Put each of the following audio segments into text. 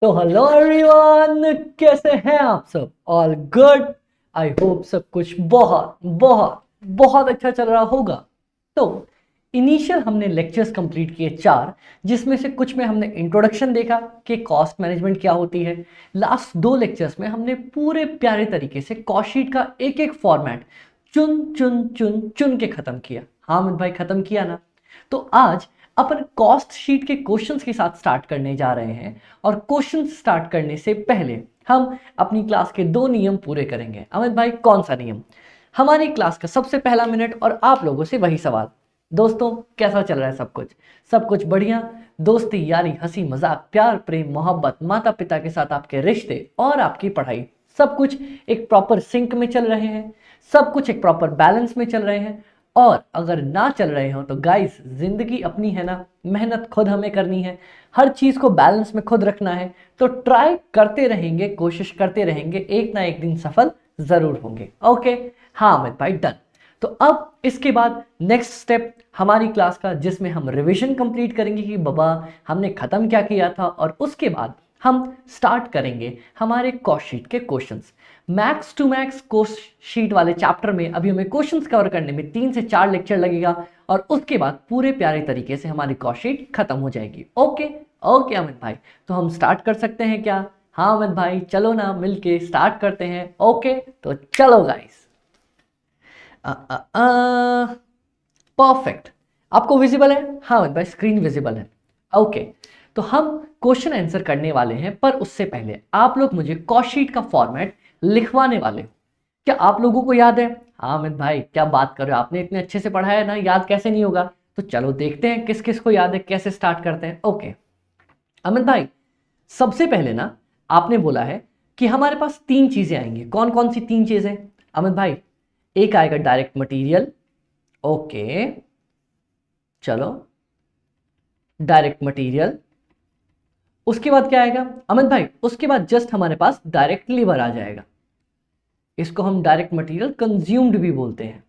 तो hello everyone, कैसे हैं आप सब? All good. आई होप सब कुछ बहुत बहुत बहुत अच्छा चल रहा होगा। तो इनिशियल हमने लेक्चर्स कंप्लीट किए 4, जिसमें से कुछ में हमने इंट्रोडक्शन देखा कि कॉस्ट मैनेजमेंट क्या होती है। लास्ट 2 लेक्चर्स में हमने पूरे प्यारे तरीके से कॉस्ट शीट का एक एक फॉर्मेट चुन चुन चुन चुन के खत्म किया। हाँ अमित भाई, खत्म किया ना? तो आज अपन कॉस्ट शीट के क्वेश्चंस के साथ स्टार्ट करने जा रहे हैं। और क्वेश्चन स्टार्ट करने से पहले हम अपनी क्लास के 2 नियम पूरे करेंगे। अमित भाई, कौन सा नियम? हमारी क्लास का सबसे पहला मिनट और आप लोगों से वही सवाल। दोस्तों, कैसा चल रहा है सब कुछ? सब कुछ बढ़िया? दोस्ती, यारी, हंसी मजाक, प्यार, प्रेम, मोहब्बत, माता पिता के साथ आपके रिश्ते और आपकी पढ़ाई, सब कुछ एक प्रॉपर सिंक में चल रहे हैं? सब कुछ एक प्रॉपर बैलेंस में चल रहे हैं? और अगर ना चल रहे हो तो गाइस, जिंदगी अपनी है ना, मेहनत खुद हमें करनी है, हर चीज को बैलेंस में खुद रखना है। तो ट्राई करते रहेंगे, कोशिश करते रहेंगे, एक ना एक दिन सफल जरूर होंगे। ओके? हाँ अमित भाई, डन। तो अब इसके बाद नेक्स्ट स्टेप हमारी क्लास का, जिसमें हम रिवीजन कंप्लीट करेंगे कि बाबा हमने खत्म क्या किया था, और उसके बाद हम स्टार्ट करेंगे हमारे कॉस्ट शीट के questions. Max to max cost sheet वाले चैप्टर में अभी हमें क्वेश्चंस कवर करने में 3 से 4 लेक्चर लगेगा, और उसके बाद पूरे प्यारे तरीके से हमारी कॉस्ट शीट खत्म हो जाएगी। ओके? ओके अमित भाई, तो हम स्टार्ट कर सकते हैं क्या? हाँ अमित भाई, चलो ना मिलके स्टार्ट करते हैं। ओके, तो चलो गाइस। परफेक्ट। आपको विजिबल है? हाँ अमित भाई, स्क्रीन विजिबल है। ओके, तो हम क्वेश्चन आंसर करने वाले हैं, पर उससे पहले आप लोग मुझे कॉस्ट शीट का फॉर्मेट लिखवाने वाले हो। क्या आप लोगों को याद है? हाँ अमित भाई, क्या बात कर रहे हो, आपने इतने अच्छे से पढ़ा है ना, याद कैसे नहीं होगा? तो चलो देखते हैं किस किस को याद है, कैसे स्टार्ट करते हैं। ओके अमित भाई, सबसे पहले ना आपने बोला है कि हमारे पास 3 चीजें आएंगी। कौन कौन सी 3 चीजें अमित भाई? एक आएगा डायरेक्ट मटेरियल। ओके, चलो, डायरेक्ट मटेरियल। उसके बाद क्या आएगा अमित भाई? उसके बाद जस्ट हमारे पास डायरेक्ट लेबर आ जाएगा। इसको हम डायरेक्ट मटेरियल कंज्यूम्ड भी बोलते हैं।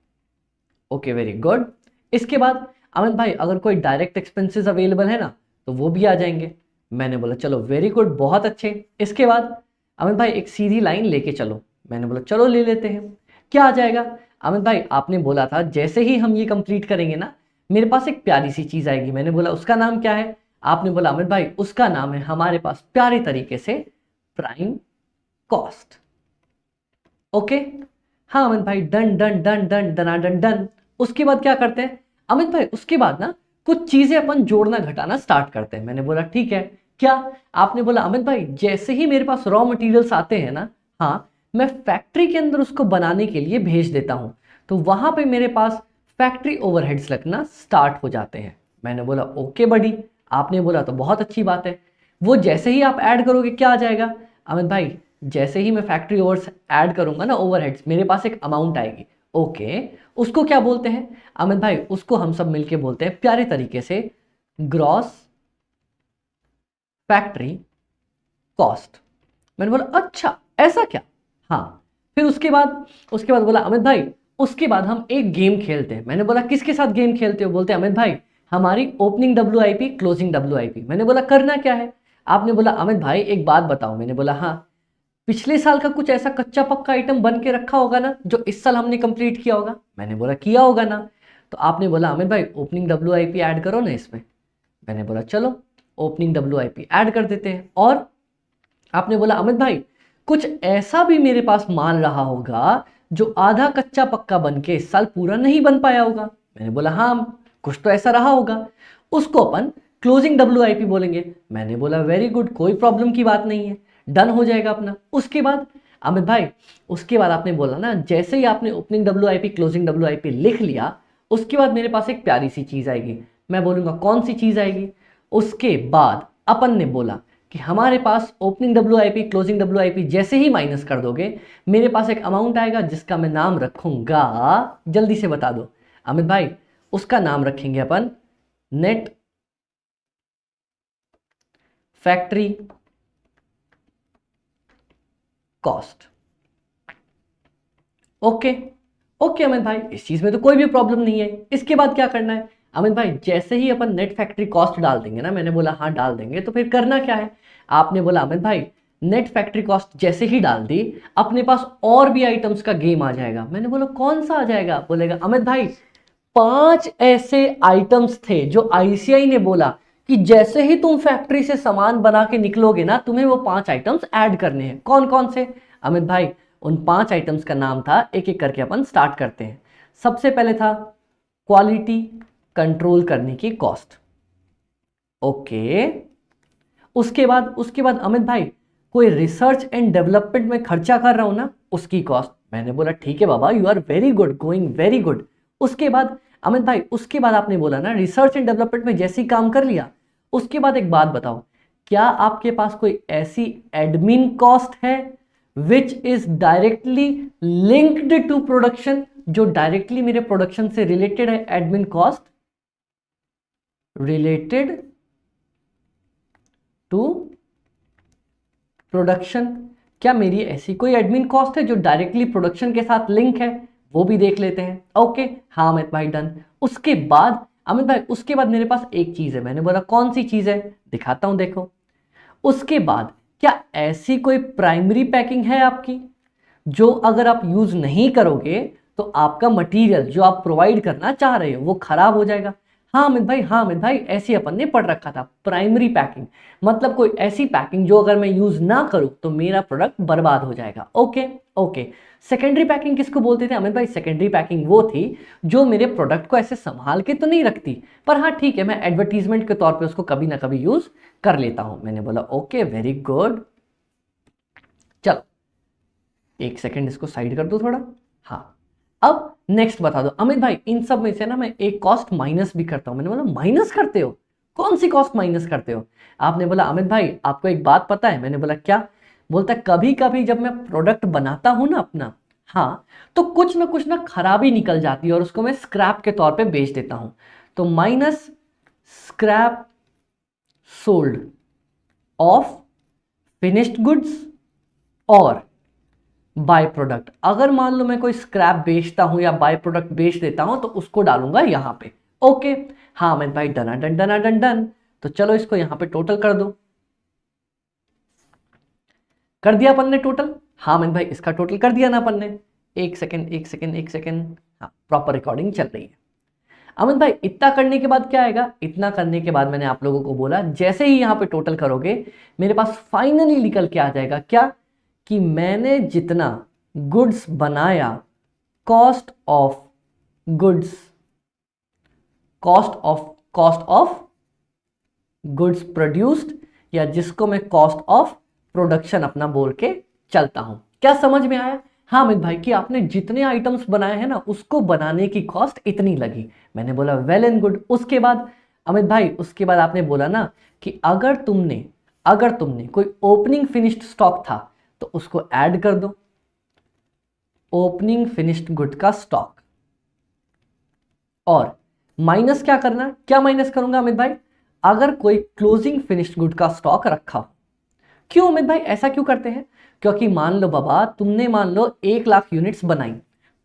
Okay, very good. इसके बाद अमित भाई, अगर कोई डायरेक्ट एक्सपेंसेस अवेलेबल है ना, तो वो भी आ जाएंगे। मैंने बोला चलो वेरी गुड, बहुत अच्छे। इसके बाद अमित भाई, एक सीधी लाइन लेके चलो। मैंने बोला चलो ले लेते हैं। क्या आ जाएगा अमित भाई? आपने बोला था जैसे ही हम ये कंप्लीट करेंगे ना, मेरे पास एक प्यारी सी चीज आएगी। मैंने बोला उसका नाम क्या है? आपने बोला अमित भाई, उसका नाम है हमारे पास प्यारे तरीके से प्राइम कॉस्ट। ओके? हाँ अमित भाई, done done done done done done done. उसके बाद क्या करते हैं अमित भाई? उसके बाद ना कुछ चीजें अपन जोड़ना घटाना स्टार्ट करते हैं। मैंने बोला ठीक है। क्या? आपने बोला अमित भाई, जैसे ही मेरे पास रॉ मटेरियल्स आते हैं ना, हाँ, मैं फैक्ट्री के अंदर उसको बनाने के लिए भेज देता हूं, तो वहां पे मेरे पास फैक्ट्री ओवरहेड्स लगना स्टार्ट हो जाते हैं। मैंने बोला ओके बड़ी। आपने बोला तो बहुत अच्छी बात है। वो जैसे ही आप ऐड करोगे क्या आ जाएगा अमित भाई? जैसे ही मैं फैक्ट्री ओवर्स ऐड करूंगा ना, ओवरहेड्स, मेरे पास एक अमाउंट आएगी। ओके, उसको क्या बोलते हैं अमित भाई? उसको हम सब मिलके बोलते हैं प्यारे तरीके से ग्रॉस फैक्ट्री कॉस्ट। मैंने बोला अच्छा, ऐसा क्या? हाँ। फिर उसके बाद बोला अमित भाई, उसके बाद हम एक गेम खेलते हैं। मैंने बोला किसके साथ गेम खेलते हो? बोलते हैं अमित भाई, हमारी ओपनिंग WIP, क्लोजिंग WIP। मैंने बोला करना क्या है? आपने बोला अमित भाई एक बात बताओ। मैंने बोला हाँ, पिछले साल का कुछ ऐसा कच्चा पक्का आइटम बन के रखा होगा ना, जो इस साल हमने कंप्लीट किया होगा। मैंने बोला किया होगा ना। तो आपने बोला अमित भाई, ओपनिंग WIP ऐड करो ना इसमें। मैंने बोला चलो, ओपनिंग WIP ऐड कर देते हैं। और आपने बोला अमित भाई, कुछ ऐसा भी मेरे पास माल रहा होगा जो आधा कच्चा पक्का बन के इस साल पूरा नहीं बन पाया होगा। मैंने बोला हाँ, कुछ तो ऐसा रहा होगा, उसको अपन क्लोजिंग WIP बोलेंगे। मैंने बोला वेरी गुड, कोई प्रॉब्लम की बात नहीं है, डन हो जाएगा अपना। उसके बाद अमित भाई, उसके बाद आपने बोला ना, जैसे ही आपने ओपनिंग WIP, क्लोजिंग WIP लिख लिया, उसके बाद मेरे पास एक प्यारी सी चीज आएगी। मैं बोलूंगा कौन सी चीज आएगी? उसके बाद अपन ने बोला कि हमारे पास ओपनिंग WIP, क्लोजिंग WIP जैसे ही माइनस कर दोगे, मेरे पास एक अमाउंट आएगा जिसका मैं नाम रखूंगा, जल्दी से बता दो अमित भाई। उसका नाम रखेंगे अपन net factory cost. Okay? Okay Amit भाई, इस चीज में तो कोई भी प्रॉब्लम नहीं है। इसके बाद क्या करना है अमित भाई? जैसे ही अपन नेट फैक्ट्री कॉस्ट डाल देंगे ना, मैंने बोला हाँ डाल देंगे, तो फिर करना क्या है आपने बोला अमित भाई नेट फैक्ट्री कॉस्ट जैसे ही डाल दी अपने पास और भी आइटम्स का गेम आ जाएगा। मैंने बोला कौन सा आ जाएगा? बोलेगा अमित भाई 5 ऐसे आइटम्स थे जो आईसीआई ने बोला कि जैसे ही तुम फैक्ट्री से सामान बना के निकलोगे ना तुम्हें वो 5 आइटम्स ऐड करने हैं। कौन कौन से? अमित भाई उन 5 आइटम्स का नाम था, एक एक करके अपन स्टार्ट करते हैं। सबसे पहले था क्वालिटी कंट्रोल करने की कॉस्ट। ओके, उसके बाद अमित भाई कोई रिसर्च एंड डेवलपमेंट में खर्चा कर रहा हूं ना उसकी कॉस्ट। मैंने बोला ठीक है बाबा, you are very good, going very good. उसके बाद अमित भाई उसके बाद आपने बोला ना रिसर्च एंड डेवलपमेंट में जैसे ही काम कर लिया, उसके बाद एक बात बताओ, क्या आपके पास कोई ऐसी एडमिन कॉस्ट है which is directly linked to production, जो डायरेक्टली मेरे प्रोडक्शन से रिलेटेड है? Admin cost related to production, क्या मेरी ऐसी कोई एडमिन कॉस्ट है जो डायरेक्टली प्रोडक्शन के साथ लिंक है? वो भी देख लेते हैं। ओके, हाँ अमित भाई डन। उसके बाद अमित भाई उसके बाद मेरे पास एक चीज है। मैंने बोला कौन सी चीज है? दिखाता हूं, देखो। उसके बाद क्या ऐसी कोई प्राइमरी पैकिंग है आपकी जो अगर आप यूज नहीं करोगे तो आपका मटेरियल जो आप प्रोवाइड करना चाह रहे हो वो खराब हो जाएगा? हाँ अमित भाई, हाँ अमित भाई, ऐसी अपन ने पढ़ रखा था। प्राइमरी पैकिंग मतलब कोई ऐसी पैकिंग जो अगर मैं यूज ना करूं तो मेरा प्रोडक्ट बर्बाद हो जाएगा। Okay okay. सेकेंडरी पैकिंग किसको बोलते थे अमित भाई? सेकेंडरी पैकिंग वो थी जो मेरे प्रोडक्ट को ऐसे संभाल के तो नहीं रखती, पर हाँ ठीक है मैं एडवर्टीजमेंट के तौर पे उसको कभी ना कभी यूज कर लेता हूं। मैंने बोला ओके वेरी गुड। चलो एक सेकेंड इसको साइड कर दो थोड़ा। हाँ, अब नेक्स्ट बता दो अमित भाई, इन सब में से ना मैं एक कॉस्ट माइनस भी करता हूं। मैंने बोला माइनस करते हो? कौन सी कॉस्ट माइनस करते हो? आपने बोला अमित भाई आपको एक बात पता है? मैंने बोला क्या? बोलता कभी कभी जब मैं प्रोडक्ट बनाता हूं ना अपना, हाँ, तो कुछ ना खराबी निकल जाती है और उसको मैं स्क्रैप के तौर पे बेच देता हूं। तो minus scrap sold off finished goods और बाय प्रोडक्ट। अगर मान लो मैं कोई स्क्रैप बेचता हूं या बाय प्रोडक्ट बेच देता हूं तो उसको डालूंगा यहां पे। ओके, हाँ अमित भाई done done done done done. तो चलो इसको यहां पे टोटल कर दो। कर दिया अपन ने टोटल? हाँ अमित भाई इसका टोटल कर दिया ना अपन ने। एक सेकेंड एक सेकेंड एक सेकेंड, हाँ प्रॉपर रिकॉर्डिंग चल रही है। अमित भाई इतना करने के बाद क्या आएगा? इतना करने के बाद मैंने आप लोगों को बोला जैसे ही यहां पे टोटल करोगे मेरे पास फाइनली निकल के आ जाएगा क्या? कि मैंने जितना गुड्स बनाया, cost of goods, cost of goods produced, या जिसको मैं कॉस्ट ऑफ प्रोडक्शन अपना बोल के चलता हूं। क्या समझ में आया? हाँ अमित भाई कि आपने जितने आइटम्स बनाए हैं ना उसको बनाने की कॉस्ट इतनी लगी। मैंने बोला वेल एंड गुड। उसके बाद अमित भाई उसके बाद आपने बोला ना कि अगर तुमने कोई ओपनिंग फिनिश्ड स्टॉक था तो उसको ऐड कर दो, ओपनिंग फिनिश्ड गुड का स्टॉक। और माइनस क्या करना? क्या माइनस करूंगा अमित भाई? अगर कोई क्लोजिंग फिनिश्ड गुड का स्टॉक रखा हो। क्यों अमित भाई ऐसा क्यों करते हैं? क्योंकि मान लो बाबा तुमने मान लो 1 लाख यूनिट्स बनाई,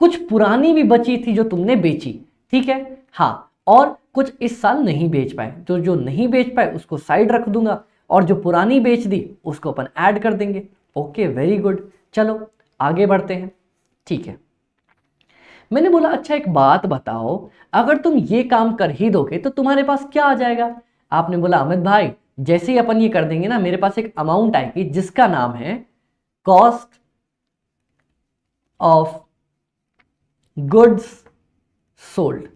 कुछ पुरानी भी बची थी जो तुमने बेची, ठीक है, हाँ, और कुछ इस साल नहीं बेच पाए, तो जो नहीं बेच पाए उसको साइड रख दूंगा और जो पुरानी बेच दी उसको अपन ऐड कर देंगे। Okay very good. चलो आगे बढ़ते हैं। ठीक है, मैंने बोला अच्छा एक बात बताओ, अगर तुम ये काम कर ही दोगे तो तुम्हारे पास क्या आ जाएगा? आपने बोला अमित भाई जैसे ही अपन ये कर देंगे ना मेरे पास एक अमाउंट आएगी जिसका नाम है कॉस्ट ऑफ गुड्स सोल्ड।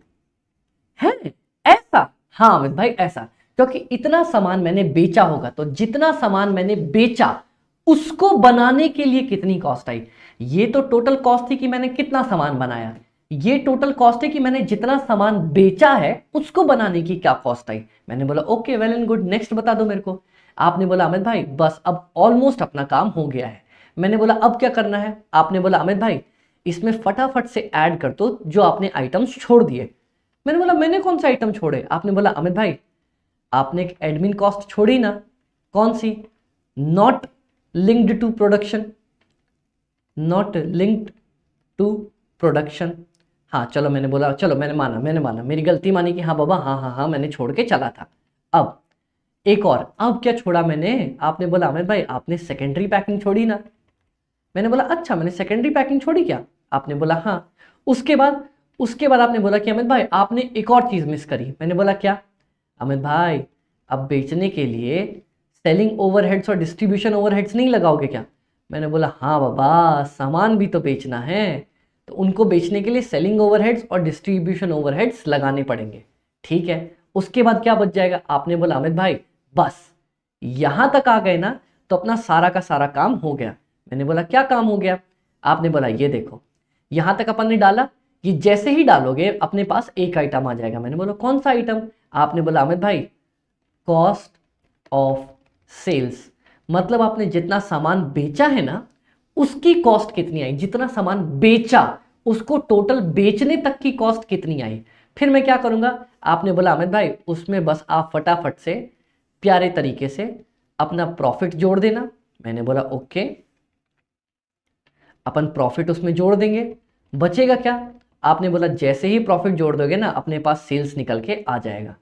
है ऐसा? हाँ अमित भाई ऐसा, क्योंकि इतना सामान मैंने बेचा होगा तो जितना सामान मैंने बेचा उसको बनाने के लिए कितनी कॉस्ट आई। ये तो टोटल कॉस्ट थी कि मैंने कितना सामान बनाया, ये टोटल कॉस्ट है कि मैंने जितना सामान बेचा है उसको बनाने की क्या कॉस्ट आई। मैंने बोला okay well and good, next बता दो मेरे को। आपने बोला अमित भाई बस अब ऑलमोस्ट अपना काम हो गया है। मैंने बोला अब क्या करना है? आपने बोला अमित भाई इसमें फटाफट से ऐड कर दो जो आपने आइटम्स छोड़ दिए। मैंने बोला मैंने कौन सा आइटम छोड़े? आपने बोला अमित भाई आपने एक एडमिन कॉस्ट छोड़ी ना, कौन सी? Not linked to production, not linked to production. हाँ चलो, मैंने बोला चलो मैंने माना मेरी गलती मानी कि हाँ बाबा हाँ हाँ हाँ मैंने छोड़ के चला था। अब एक और, अब क्या छोड़ा मैंने, आपने बोला अमित भाई आपने सेकेंडरी पैकिंग छोड़ी ना। मैंने बोला अच्छा मैंने सेकेंडरी पैकिंग छोड़ी क्या? आपने बोला हाँ। उसके बाद आपने बोला कि अमित भाई आपने एक और चीज़ मिस करी। मैंने बोला क्या? अमित भाई अब बेचने के लिए सेलिंग ओवरहेड्स और डिस्ट्रीब्यूशन ओवरहेड्स नहीं लगाओगे क्या? मैंने बोला हाँ बाबा, सामान भी तो बेचना है, तो उनको बेचने के लिए सेलिंग ओवरहेड्स और डिस्ट्रीब्यूशन ओवरहेड्स लगाने पड़ेंगे। ठीक है, उसके बाद क्या बच जाएगा? आपने बोला अमित भाई बस यहां तक आ गए ना तो अपना सारा का सारा काम हो गया। मैंने बोला क्या काम हो गया? आपने बोला ये देखो, यहां तक अपन ने डाला, ये जैसे ही डालोगे अपने पास एक आइटम आ जाएगा। मैंने बोला कौन सा आइटम? आपने बोला अमित भाई कॉस्ट ऑफ सेल्स, मतलब आपने जितना सामान बेचा है ना उसकी कॉस्ट कितनी आई, जितना सामान बेचा उसको टोटल बेचने तक की कॉस्ट कितनी आई। फिर मैं क्या करूंगा? आपने बोला अमित भाई उसमें बस आप फटाफट से प्यारे तरीके से अपना प्रॉफिट जोड़ देना। मैंने बोला ओके, अपन प्रॉफिट उसमें जोड़ देंगे, बचेगा क्या? आपने बोला जैसे ही प्रॉफिट जोड़ दोगे ना अपने पास सेल्स निकल के आ जाएगा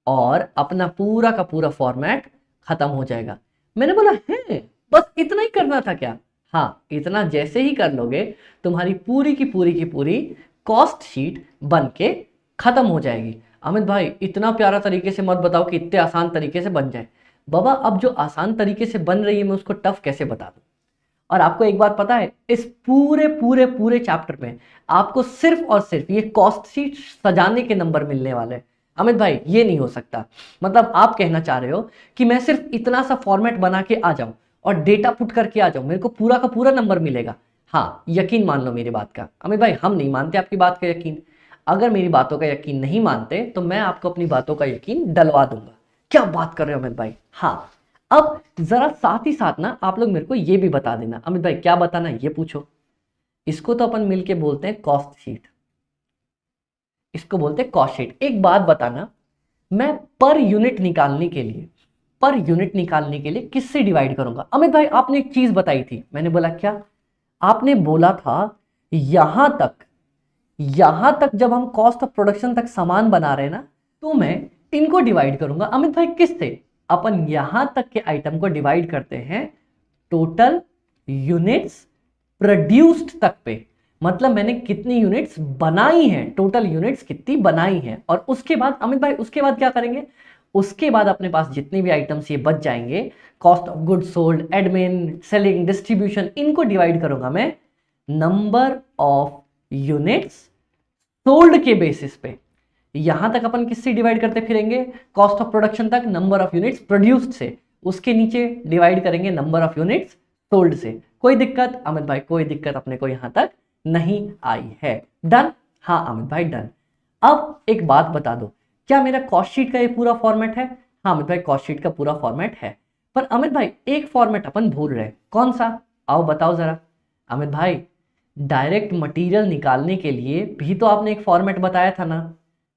और अपना पूरा का पूरा फॉर्मेट खत्म हो जाएगा। मैंने बोला है बस इतना ही करना था क्या? हाँ, इतना जैसे ही कर लोगे तुम्हारी पूरी की पूरी कॉस्ट शीट बन के खत्म हो जाएगी। अमित भाई इतना प्यारा तरीके से मत बताओ कि इतने आसान तरीके से बन जाए। बाबा अब जो आसान तरीके से बन रही है मैं उसको टफ कैसे बता दूं? और आपको एक बात पता है, इस पूरे चैप्टर में आपको सिर्फ और सिर्फ ये कॉस्ट शीट सजाने के नंबर मिलने वाले हैं। अमित भाई ये नहीं हो सकता, मतलब आप कहना चाह रहे हो कि मैं सिर्फ इतना सा फॉर्मेट बना के आ जाऊं और डेटा पुट करके आ जाऊं, मेरे को पूरा का पूरा नंबर मिलेगा? हाँ, यकीन मान लो मेरी बात का। अमित भाई हम नहीं मानते आपकी बात का यकीन, अगर मेरी बातों का यकीन नहीं मानते तो मैं आपको अपनी बातों का यकीन डलवा दूंगा। क्या बात कर रहे हो अमित भाई? हाँ, अब जरा साथ ही साथ ना आप लोग मेरे को ये भी बता देना। अमित भाई क्या बताना ये पूछो। इसको तो अपन मिलके बोलते हैं कॉस्ट शीट, इसको बोलते हैं कॉस्ट शीट। एक बात बताना, मैं पर यूनिट निकालने के लिए किससे डिवाइड करूंगा? अमित भाई आपने एक चीज बताई थी। मैंने बोला क्या? आपने बोला था यहां तक जब हम कॉस्ट ऑफ प्रोडक्शन तक सामान बना रहे हैं ना तो मैं इनको डिवाइड करूंगा। अमित भाई किससे? अपन यहां तक के आइटम को डिवाइड करते हैं टोटल यूनिट्स प्रोड्यूस्ड तक पे, मतलब मैंने कितनी यूनिट्स बनाई हैं, टोटल यूनिट्स कितनी बनाई हैं। और उसके बाद अमित भाई उसके बाद क्या करेंगे? उसके बाद अपने पास जितने भी आइटम्स ये बच जाएंगे, cost of good sold, admin, selling, distribution, इनको डिवाइड करूंगा मैं नंबर ऑफ यूनिट्स सोल्ड के बेसिस पे। यहां तक अपन किससे डिवाइड करते फिरेंगे? कॉस्ट ऑफ प्रोडक्शन तक नंबर ऑफ यूनिट्स प्रोड्यूस्ड से, उसके नीचे डिवाइड करेंगे नंबर ऑफ यूनिट्स सोल्ड से। कोई दिक्कत अमित भाई? कोई दिक्कत अपने को यहां तक नहीं आई है। डन? हाँ अमित भाई डन। अब एक बात बता दो, क्या मेरा कॉस्ट शीट का ये पूरा फॉर्मेट है? हाँ अमित भाई कॉस्ट शीट का पूरा फॉर्मेट है, पर अमित भाई एक फॉर्मेट अपन भूल रहे हैं, कौन सा? आओ बताओ जरा। अमित भाई डायरेक्ट मटेरियल निकालने के लिए भी तो आपने एक फॉर्मेट बताया था ना?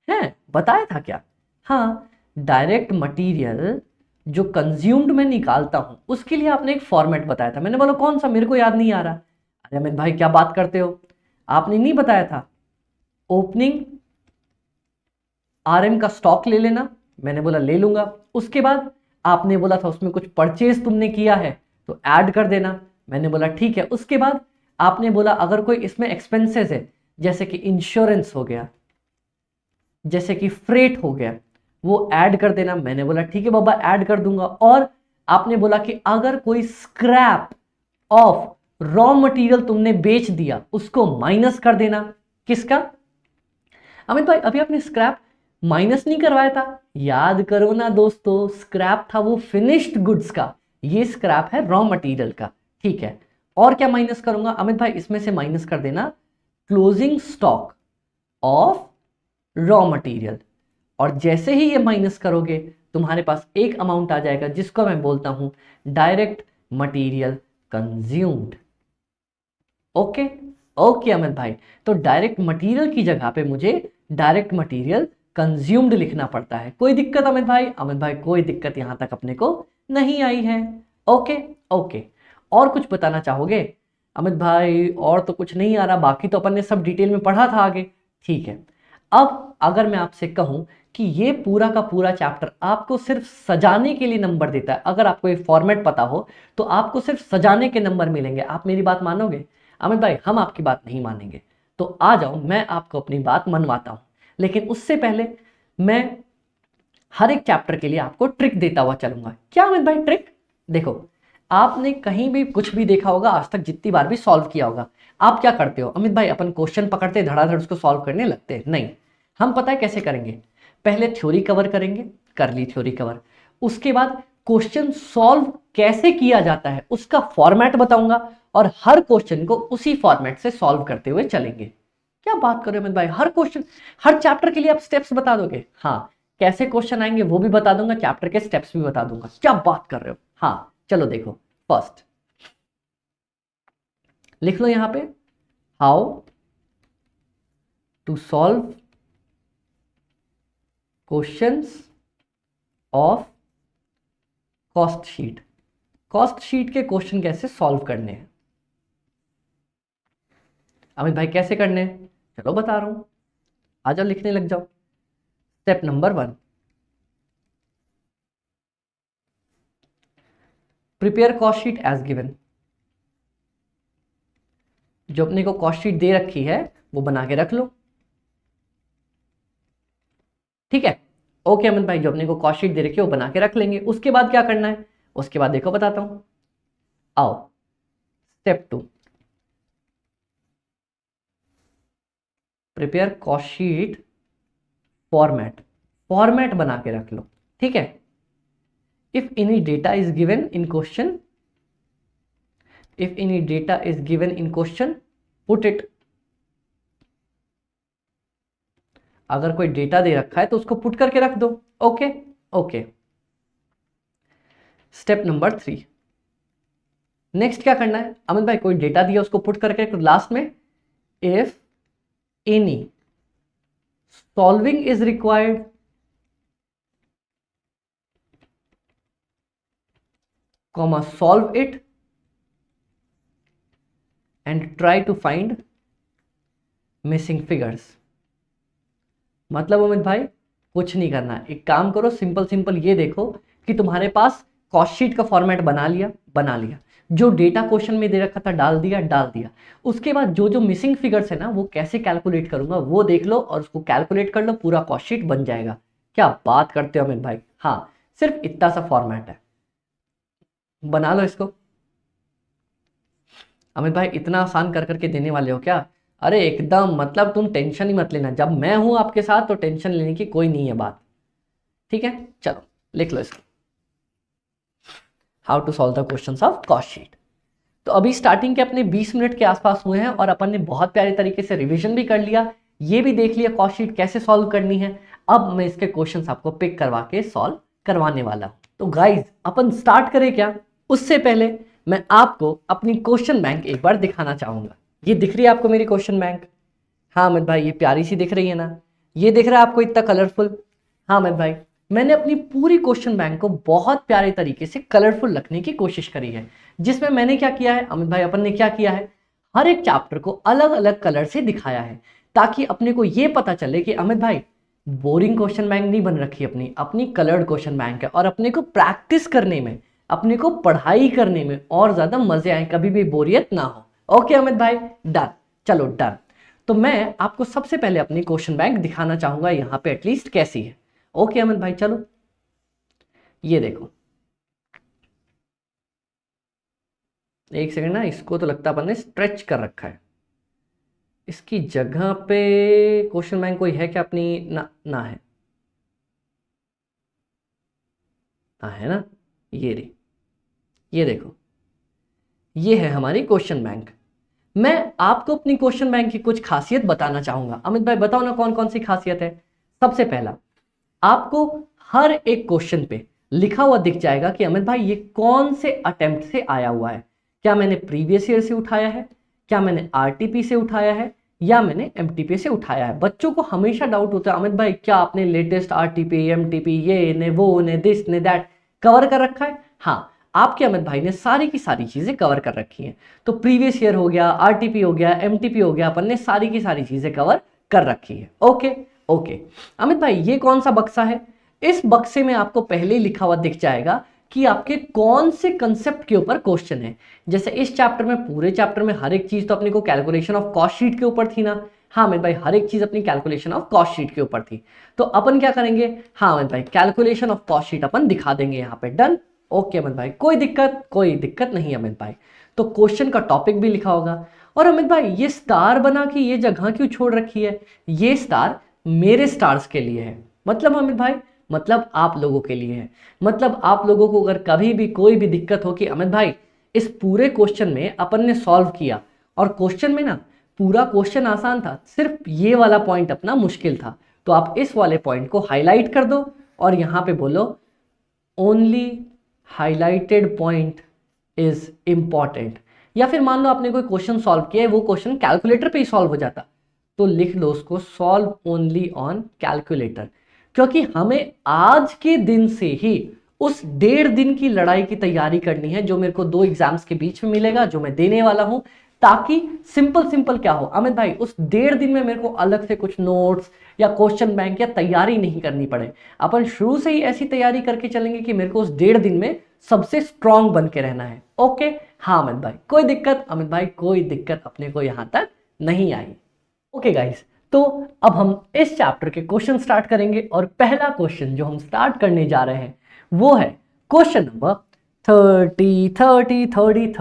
है, बताया था क्या? हाँ, डायरेक्ट मटेरियल जो कंज्यूम्ड में निकालता हूं उसके लिए आपने एक फॉर्मेट बताया था। मैंने बोला कौन सा? मेरे को याद नहीं आ रहा। अरे अमित भाई क्या बात करते हो, आपने नहीं बताया था ओपनिंग आरएम का स्टॉक ले लेना? मैंने बोला ले लूंगा। उसके बाद आपने बोला था उसमें कुछ परचेज तुमने किया है तो ऐड कर देना। मैंने बोला ठीक है। उसके बाद आपने बोला अगर कोई इसमें एक्सपेंसेस है जैसे कि इंश्योरेंस हो गया, जैसे कि फ्रेट हो गया, वो ऐड कर देना। मैंने बोला ठीक है बाबा ऐड कर दूंगा। और आपने बोला कि अगर कोई स्क्रैप ऑफ रॉ मटेरियल तुमने बेच दिया उसको माइनस कर देना। किसका? अमित भाई अभी आपने स्क्रैप माइनस नहीं करवाया था, याद करो ना दोस्तों, स्क्रैप था वो फिनिश्ड गुड्स का, ये स्क्रैप है रॉ मटेरियल का। ठीक है, और क्या माइनस करूंगा? अमित भाई इसमें से माइनस कर देना closing stock of raw material. और जैसे ही ये माइनस करोगे तुम्हारे पास एक अमाउंट आ जाएगा जिसको मैं बोलता हूं direct material consumed. Okay okay Amit भाई, तो डायरेक्ट मटेरियल की जगह पे मुझे डायरेक्ट मटेरियल कंज्यूम्ड लिखना पड़ता है। कोई दिक्कत अमित भाई? अमित भाई कोई दिक्कत यहां तक अपने को नहीं आई है। ओके ओके, और कुछ बताना चाहोगे? अमित भाई और तो कुछ नहीं आ रहा, बाकी तो अपन ने सब डिटेल में पढ़ा था आगे। ठीक है, अब अगर मैं आपसे कहूं कि ये पूरा का पूरा चैप्टर आपको सिर्फ सजाने के लिए नंबर देता है। अगर आपको ये फॉर्मेट पता हो तो आपको सिर्फ सजाने के नंबर मिलेंगे। आप मेरी बात मानोगे? अमित भाई हम आपकी बात नहीं मानेंगे। तो आ जाओ, मैं आपको अपनी बात मनवाता हूं, लेकिन उससे पहले मैं हर एक चैप्टर के लिए आपको ट्रिक देता हुआ चलूंगा। क्या अमित भाई ट्रिक? देखो, आपने कहीं भी कुछ भी देखा होगा आज तक, जितनी बार भी सॉल्व किया होगा, आप क्या करते हो अमित भाई? अपन क्वेश्चन पकड़ते धड़ाधड़ उसको सॉल्व करने लगते हैं? नहीं, हम पता है कैसे करेंगे? पहले थ्योरी कवर करेंगे, कर ली थ्योरी कवर, उसके बाद क्वेश्चन सॉल्व कैसे किया जाता है उसका फॉर्मेट बताऊंगा और हर क्वेश्चन को उसी फॉर्मेट से सॉल्व करते हुए चलेंगे। क्या बात कर रहे हो अमित भाई? हर क्वेश्चन, हर चैप्टर के लिए आप स्टेप्स बता दोगे? हाँ, कैसे क्वेश्चन आएंगे वो भी बता दूंगा, चैप्टर के स्टेप्स भी बता दूंगा। क्या बात कर रहे हो? हाँ चलो देखो, फर्स्ट लिख लो यहां पे, how to solve questions of cost sheet. Cost sheet के क्वेश्चन कैसे सॉल्व करने हैं अमित भाई? कैसे करने हैं? चलो बता रहा हूं, आ जाओ लिखने लग जाओ। Step number 1, prepare cost sheet as given. जो अपने को कॉस्ट शीट दे रखी है वो बना के रख लो, ठीक है? ओके अमित भाई, जो अपने को कॉस्ट शीट दे रखी है वो बना के रख लेंगे। उसके बाद क्या करना है? उसके बाद देखो बताता हूं, आओ step 2, prepare cost sheet format. Format बना के रख लो, ठीक है? If any data is given in question, if any data is given in question, put it। अगर कोई डेटा दे रखा है तो उसको पुट करके रख दो। Okay okay. Step number 3, next क्या करना है अमित भाई? कोई डेटा दिया उसको पुट करके लास्ट में, if any solving is required, comma solve it and try to find missing figures. मतलब अमित भाई कुछ नहीं करना, एक काम करो, सिंपल सिंपल ये देखो कि तुम्हारे पास कॉस्ट शीट का फॉर्मेट बना लिया, जो डेटा क्वेश्चन में दे रखा था डाल दिया। उसके बाद जो जो मिसिंग फिगर्स है ना वो कैसे कैलकुलेट करूंगा वो देख लो और उसको कैलकुलेट कर लो, पूरा कॉस्ट शीट बन जाएगा। क्या बात करते हो अमित भाई? हाँ, सिर्फ इतना सा फॉर्मेट है, बना लो इसको। अमित भाई इतना आसान कर करके देने वाले हो क्या? अरे एकदम, मतलब तुम टेंशन ही मत लेना, जब मैं हूं आपके साथ तो टेंशन लेने की कोई नहीं है बात, ठीक है? चलो लिख लो इसको, how to solve the questions of cost sheet. तो अभी स्टार्टिंग के अपने 20 मिनट के आसपास हुए हैं और अपन ने बहुत प्यारे तरीके से रिवीजन भी कर लिया, ये भी देख लिया कॉस्ट शीट कैसे सॉल्व करनी है। अब मैं इसके क्वेश्चंस आपको पिक करवा के सॉल्व करवाने वाला हूं। तो गाइज अपन स्टार्ट करें क्या? उससे पहले मैं आपको अपनी क्वेश्चन बैंक एक बार दिखाना चाहूंगा। ये दिख रही है आपको मेरी क्वेश्चन बैंक? हाँ अमित भाई, ये प्यारी सी दिख रही है ना? ये दिख रहा है आपको इतना कलरफुल? हाँ अमित भाई, मैंने अपनी पूरी क्वेश्चन बैंक को बहुत प्यारे तरीके से कलरफुल रखने की कोशिश करी है, जिसमें मैंने क्या किया है अमित भाई, अपन ने क्या किया है, हर एक चैप्टर को अलग अलग कलर से दिखाया है, ताकि अपने को ये पता चले कि अमित भाई बोरिंग क्वेश्चन बैंक नहीं बन रखी अपनी कलर्ड क्वेश्चन बैंक है, और अपने को प्रैक्टिस करने में, अपने को पढ़ाई करने में और ज्यादा मजे आए, कभी भी बोरियत ना हो। ओके अमित भाई, डन। चलो डन। तो मैं आपको सबसे पहले अपनी क्वेश्चन बैंक दिखाना चाहूंगा यहाँ पे एटलीस्ट कैसी है। ओके अमित भाई, चलो ये देखो, एक सेकंड ना, इसको तो लगता है अपन ने स्ट्रेच कर रखा है। इसकी जगह पे क्वेश्चन बैंक कोई है क्या अपनी? ना है, ना है ना, ये देखो, ये है हमारी क्वेश्चन बैंक। मैं आपको अपनी क्वेश्चन बैंक की कुछ खासियत बताना चाहूंगा। अमित भाई बताओ ना कौन कौन सी खासियत है। सबसे पहला, आपको हर एक क्वेश्चन पे लिखा हुआ दिख जाएगा कि अमित भाई ये कौन से अटेम्प्ट से आया हुआ है। क्या मैंने प्रीवियस ईयर से उठाया है, क्या मैंने आरटीपी से उठाया है, या मैंने एमटीपी से उठाया है। बच्चों को हमेशा डाउट होता है अमित भाई क्या आपने लेटेस्ट आरटीपी एमटीपी ये ने वो ने दिस ने दैट कवर कर रखा है? हाँ, आपके अमित भाई ने सारी की सारी चीजें कवर कर रखी हैं। तो प्रीवियस ईयर हो गया, आरटीपी हो गया, एमटीपी हो गया, अपन ने सारी की सारी चीजें कवर कर रखी है। ओके, ओके अमित भाई ये कौन सा बक्सा है? इस बक्से में आपको पहले ही लिखा हुआ दिख जाएगा कि आपके कौन से कंसेप्ट के ऊपर क्वेश्चन है। जैसे इस चैप्टर में, पूरे चैप्टर में हर एक चीज तो अपने को कैलकुलेशन ऑफ कॉस्ट शीट के ऊपर थी ना। हाँ अमित भाई हर एक चीज अपनी कैलकुलेशन ऑफ कॉस्ट शीट के ऊपर थी। तो अपन क्या करेंगे, हाँ अमित भाई कैलकुलेशन ऑफ कॉस्ट शीट अपन दिखा देंगे यहाँ पे। डन। ओके अमित भाई कोई दिक्कत नहीं अमित भाई। तो क्वेश्चन का टॉपिक भी लिखा होगा। और अमित भाई ये स्टार बना के ये जगह क्यों छोड़ रखी है? ये स्टार मेरे स्टार्स के लिए है। मतलब अमित भाई, मतलब आप लोगों के लिए है। मतलब आप लोगों को अगर कभी भी कोई भी दिक्कत हो कि अमित भाई इस पूरे क्वेश्चन में अपन ने सॉल्व किया और क्वेश्चन में ना पूरा क्वेश्चन आसान था, सिर्फ ये वाला पॉइंट अपना मुश्किल था, तो आप इस वाले पॉइंट को हाईलाइट कर दो और यहां पे बोलो only highlighted point is important. या फिर मान लो आपने कोई क्वेश्चन सॉल्व किया है, वो क्वेश्चन कैलकुलेटर पे ही सॉल्व हो जाता, तो लिख लो उसको सॉल्व ओनली ऑन कैलकुलेटर। क्योंकि हमें आज के दिन से ही उस 1.5 दिन की लड़ाई की तैयारी करनी है जो मेरे को 2 एग्जाम्स के बीच में मिलेगा, जो मैं देने वाला हूं। ताकि सिंपल क्या हो अमित भाई, उस 1.5 दिन में मेरे को अलग से कुछ नोट्स या क्वेश्चन बैंक या तैयारी नहीं करनी पड़े। अपन शुरू से ही ऐसी तैयारी करके चलेंगे कि मेरे को उस 1.5 दिन में सबसे स्ट्रांग बन के रहना है। ओके हाँ अमित भाई कोई दिक्कत, अमित भाई कोई दिक्कत अपने को यहां तक नहीं आई। ओके गाइस, तो अब हम इस चैप्टर के क्वेश्चन स्टार्ट करेंगे और पहला क्वेश्चन जो हम स्टार्ट करने जा रहे हैं वो है क्वेश्चन नंबर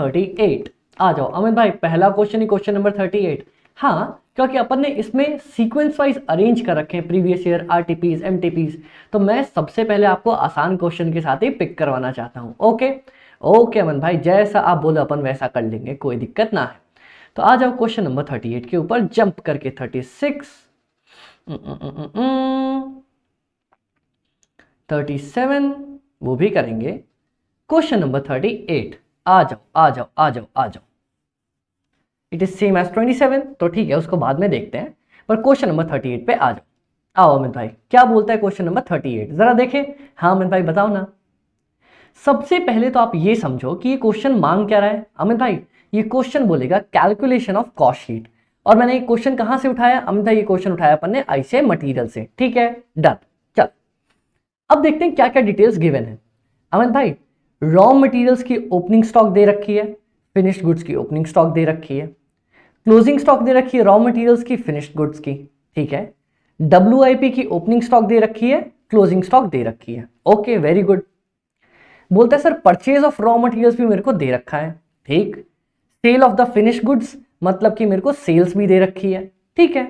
38। आ जाओ अमित भाई, पहला क्वेश्चन ही क्वेश्चन नंबर 38। हाँ क्योंकि अपन ने इसमें सीक्वेंस वाइज अरेंज कर रखे हैं, प्रीवियस ईयर, आरटीपीज, एमटीपीज, तो मैं सबसे पहले आपको आसान क्वेश्चन के साथ ही पिक करवाना चाहता हूं। ओके अमन भाई, जैसा आप बोलो अपन वैसा कर लेंगे, कोई दिक्कत ना है। तो आ जाओ क्वेश्चन नंबर 38 के ऊपर जंप करके 36, 37 वो भी करेंगे। क्वेश्चन नंबर 38, आ जाओ। इट इज सेम एज 27, तो ठीक है उसको बाद में देखते हैं, पर क्वेश्चन नंबर 38 पे आ जाओ। आओ अमित भाई, क्या बोलता है क्वेश्चन नंबर 38, जरा देखें। हाँ अमित भाई बताओ ना। सबसे पहले तो आप ये समझो कि ये क्वेश्चन मांग क्या रहा है। अमित भाई ये क्वेश्चन बोलेगा कैलकुलेशन ऑफ कॉस्ट शीट, और मैंने ये क्वेश्चन कहां से उठाया अमित भाई? ये क्वेश्चन उठाया अपन ने आईसीआई मटेरियल से। ठीक है डन। चल अब देखते हैं क्या क्या डिटेल्स गिवन है। अमित भाई रॉ मटेरियल्स की ओपनिंग स्टॉक दे रखी है, फिनिश्ड गुड्स की ओपनिंग स्टॉक दे रखी है, क्लोजिंग स्टॉक दे रखी है रॉ मटेरियल्स की, फिनिश्ड गुड्स की। ठीक है, डब्ल्यूआईपी की ओपनिंग स्टॉक दे रखी है, क्लोजिंग स्टॉक दे रखी है। Okay very good. बोलता है sir purchase of raw materials भी मेरे को दे रखा है। ठीक, sale of the finish goods मतलब कि मेरे को सेल्स भी दे रखी है। ठीक है,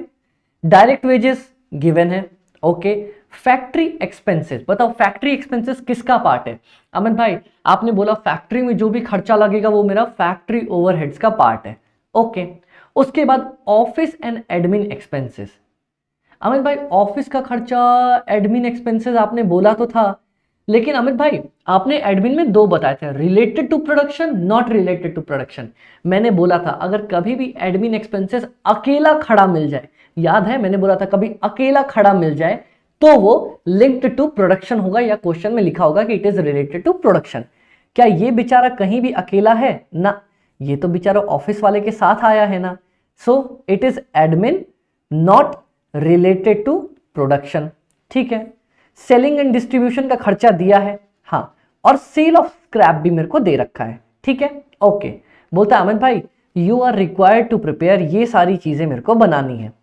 डायरेक्ट वेजेस गिवन है। ओके, फैक्ट्री एक्सपेंसेस, बताओ फैक्ट्री एक्सपेंसेस किसका पार्ट है? अमित भाई आपने बोला फैक्ट्री में जो भी खर्चा लगेगा वो मेरा फैक्ट्री ओवरहेड्स का पार्ट है। ओके, उसके बाद office and admin expenses. Amit भाई ऑफिस का खर्चा, एडमिन एक्सपेंसेस आपने बोला तो था, लेकिन अमित भाई आपने एडमिन में 2 बताए थे, related to production, not related to production. मैंने बोला था अगर कभी भी एडमिन एक्सपेंसेस अकेला खड़ा मिल जाए, याद है मैंने बोला था कभी अकेला खड़ा मिल जाए तो वो लिंक्ड टू प्रोडक्शन होगा, या क्वेश्चन में लिखा होगा कि it is related to production. क्या ये बेचारा कहीं भी अकेला है ना? ये तो बेचारा ऑफिस वाले के साथ आया है ना। So it is admin not related to production. ठीक है, सेलिंग एंड डिस्ट्रीब्यूशन का खर्चा दिया है, हाँ, और सेल ऑफ स्क्रैप भी मेरे को दे रखा है। ठीक है ओके, बोलता है अमित भाई you are required to prepare, ये सारी चीजें मेरे को बनानी है।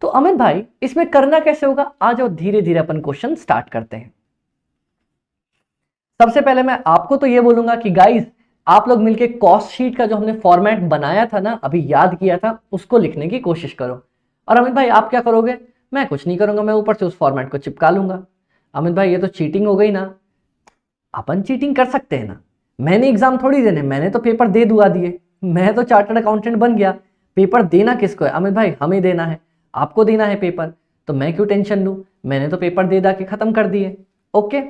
तो अमित भाई इसमें करना कैसे होगा? आ जाओ धीरे धीरे अपन क्वेश्चन स्टार्ट करते हैं। सबसे पहले मैं आपको तो ये बोलूंगा कि गाइस आप लोग मिलके कॉस्ट शीट का जो हमने फॉर्मेट बनाया था ना, अभी याद किया था, उसको लिखने की कोशिश करो। और अमित भाई आप क्या करोगे? मैं कुछ नहीं करूंगा, मैं ऊपर से उस फॉर्मेट को चिपका लूंगा। अमित भाई ये तो चीटिंग हो गई ना। अपन चीटिंग कर सकते हैं ना, मैंने एग्जाम थोड़ी देने, मैंने तो पेपर दे दुआ दिए, मैं तो चार्टर्ड अकाउंटेंट बन गया। पेपर देना किसको है अमित भाई? हमें देना है, आपको देना है पेपर, तो मैं क्यों टेंशन लूं, मैंने तो पेपर दे दा के खत्म कर दिए। ओके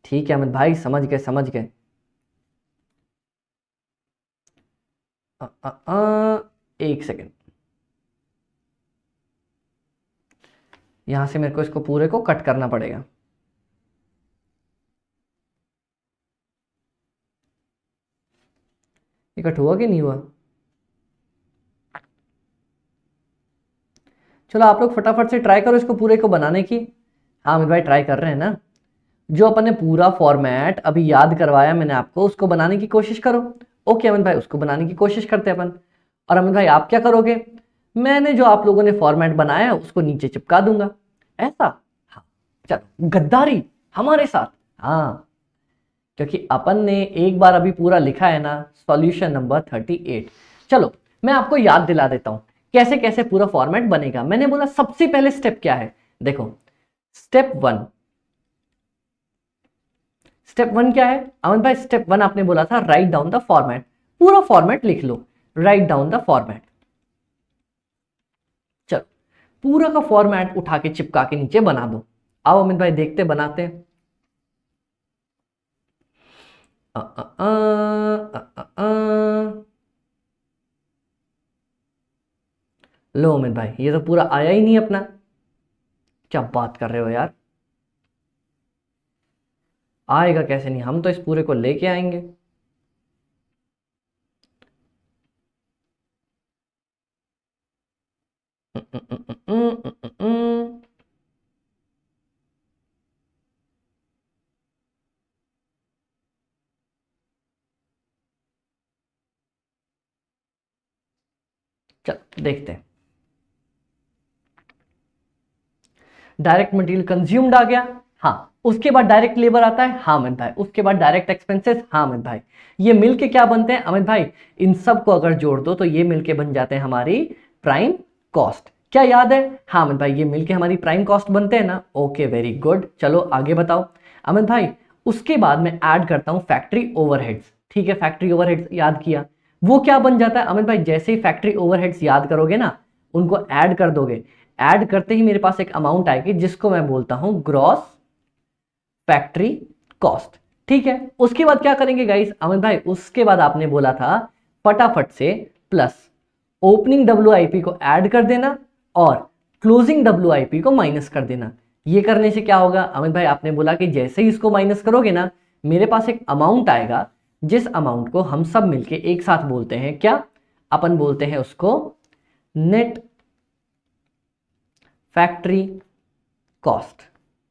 ठीक है अमित भाई, समझ गए। एक सेकेंड, यहां से मेरे को इसको पूरे को कट करना पड़ेगा। ये कट हुआ कि नहीं हुआ? चलो आप लोग फटाफट से ट्राई करो इसको पूरे को बनाने की। हाँ अमित भाई ट्राई कर रहे हैं ना। जो अपन ने पूरा फॉर्मेट अभी याद करवाया मैंने आपको, उसको बनाने की कोशिश करो। ओके अमित भाई, उसको बनाने की कोशिश करते हैं अपन। और अमित भाई आप क्या करोगे, मैंने जो आप लोगों ने फॉर्मेट बनाया है उसको नीचे चिपका दूंगा, ऐसा। हाँ चलो, गद्दारी हमारे साथ। हाँ क्योंकि अपन ने एक बार अभी पूरा लिखा है ना, सॉल्यूशन नंबर 38। चलो मैं आपको याद दिला देता हूं कैसे कैसे पूरा फॉर्मेट बनेगा। मैंने बोला सबसे पहले स्टेप क्या है, देखो स्टेप वन। स्टेप वन क्या है अमन भाई? स्टेप वन आपने बोला था राइट डाउन द फॉर्मेट। पूरा फॉर्मेट लिख लो, राइट डाउन द फॉर्मेट। चलो पूरा का फॉर्मेट उठा के चिपका के नीचे बना दो। आओ अमित भाई देखते बनाते हैं। लो अमित भाई ये तो पूरा आया ही नहीं अपना। क्या बात कर रहे हो यार, आएगा कैसे नहीं, हम तो इस पूरे को लेके आएंगे। चल देखते हैं। डायरेक्ट मटेरियल कंज्यूम्ड आ गया, हाँ। उसके बाद डायरेक्ट लेबर आता है, हाँ अमित भाई। उसके बाद डायरेक्ट एक्सपेंसेस, हाँ अमित भाई। ये मिलके क्या बनते हैं अमित भाई? इन सब को अगर जोड़ दो तो ये मिलके बन जाते हैं हमारी प्राइम कॉस्ट। क्या याद है? हाँ अमित भाई, ये मिलके हमारी प्राइम कॉस्ट बनते हैं ना। ओके वेरी गुड, चलो आगे बताओ अमित भाई। उसके बाद मैं ऐड करता हूं फैक्ट्री ओवरहेड्स। ठीक है, फैक्ट्री ओवरहेड्स याद किया, वो क्या बन जाता है अमित भाई? जैसे ही फैक्ट्री ओवरहेड्स याद करोगे ना, उनको ऐड कर दोगे, ऐड करते ही मेरे पास एक अमाउंट आएगी जिसको मैं बोलता हूं ग्रॉस फैक्ट्री कॉस्ट। ठीक है, उसके बाद क्या करेंगे गाइस अमित भाई? उसके बाद आपने बोला था फटाफट से प्लस ओपनिंग WIP को ऐड कर देना और क्लोजिंग WIP को माइनस कर देना। ये करने से क्या होगा अमित भाई? आपने बोला कि जैसे ही इसको माइनस करोगे ना, मेरे पास एक अमाउंट आएगा, जिस अमाउंट को हम सब मिलके एक साथ बोलते हैं क्या? अपन बोलते हैं उसको net factory cost.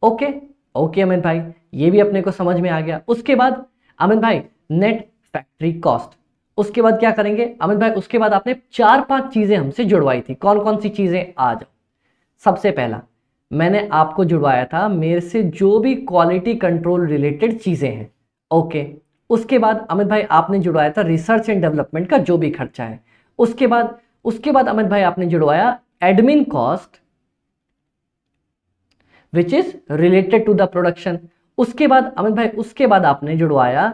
Okay okay Amit भाई, ये भी अपने को समझ में आ गया। उसके बाद अमित भाई नेट फैक्ट्री कॉस्ट, उसके बाद क्या करेंगे अमित भाई? उसके बाद आपने 4-5 चीजें हमसे जुड़वाई थी, कौन कौन सी चीजें? आ जाओ। सबसे पहला मैंने आपको जुड़वाया था मेरे से जो भी क्वालिटी कंट्रोल रिलेटेड चीजें हैं। ओके, उसके बाद अमित भाई आपने जुड़वाया था रिसर्च एंड डेवलपमेंट का जो भी खर्चा है। उसके बाद अमित भाई आपने जुड़वाया admin cost which is related to the production. उसके बाद अमित भाई, उसके बाद आपने जुड़वाया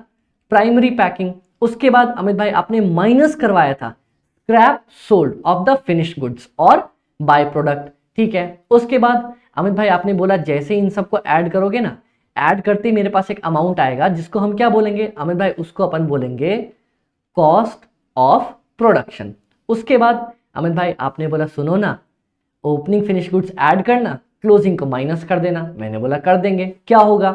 प्राइमरी पैकिंग। उसके बाद अमित भाई आपने माइनस करवाया था scrap sold off the finish goods और बाय प्रोडक्ट। ठीक है, उसके बाद अमित भाई आपने बोला जैसे इन सबको ऐड करोगे ना, ऐड करते ही मेरे पास एक अमाउंट आएगा जिसको हम क्या बोलेंगे अमित भाई? उसको अपन बोलेंगे कॉस्ट ऑफ प्रोडक्शन। उसके बाद अमित भाई आपने बोला सुनो ना, ओपनिंग फिनिश गुड्स ऐड करना, क्लोजिंग को माइनस कर देना। मैंने बोला कर देंगे, क्या होगा?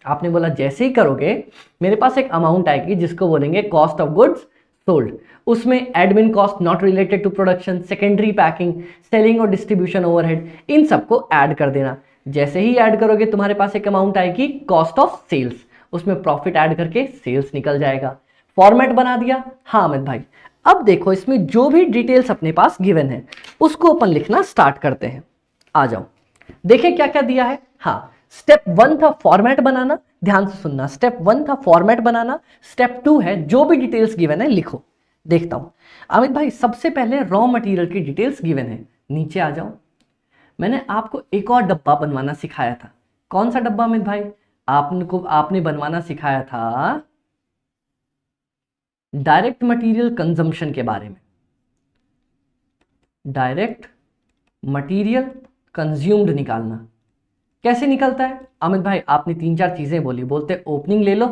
आपने बोला जैसे ही करोगे मेरे पास एक अमाउंट आएगी जिसको बोलेंगे कॉस्ट ऑफ गुड्स सोल्ड। उसमें admin cost not related to production, secondary packing, selling और डिस्ट्रीब्यूशन ओवरहेड, इन सबको ऐड कर देना। जैसे ही ऐड करोगे तुम्हारे पास एक अमाउंट आएगी कॉस्ट ऑफ सेल्स, उसमें प्रॉफिट ऐड करके सेल्स निकल जाएगा। फॉर्मेट बना दिया, हाँ अमित भाई। अब देखो इसमें जो भी डिटेल्स अपने पास गिवन है उसको अपन लिखना स्टार्ट करते हैं। आ जाओ, देखिए क्या क्या दिया है। हाँ, स्टेप 1 था फॉर्मेट बनाना, ध्यान से सुनना। स्टेप 1 था फॉर्मेट बनाना, स्टेप 2 है जो भी डिटेल्स गिवन है लिखो। देखता हूं अमित भाई, सबसे पहले रॉ मटेरियल की डिटेल्स गिवन है, नीचे आ जाओ। मैंने आपको एक और डब्बा बनवाना सिखाया था। कौन सा डब्बा अमित भाई? आपने बनवाना सिखाया था डायरेक्ट मटेरियल कंजम्पशन के बारे में। डायरेक्ट मटेरियल कंज्यूम्ड निकालना कैसे निकलता है अमित भाई? आपने 3-4 चीजें बोली, बोलते ओपनिंग ले लो,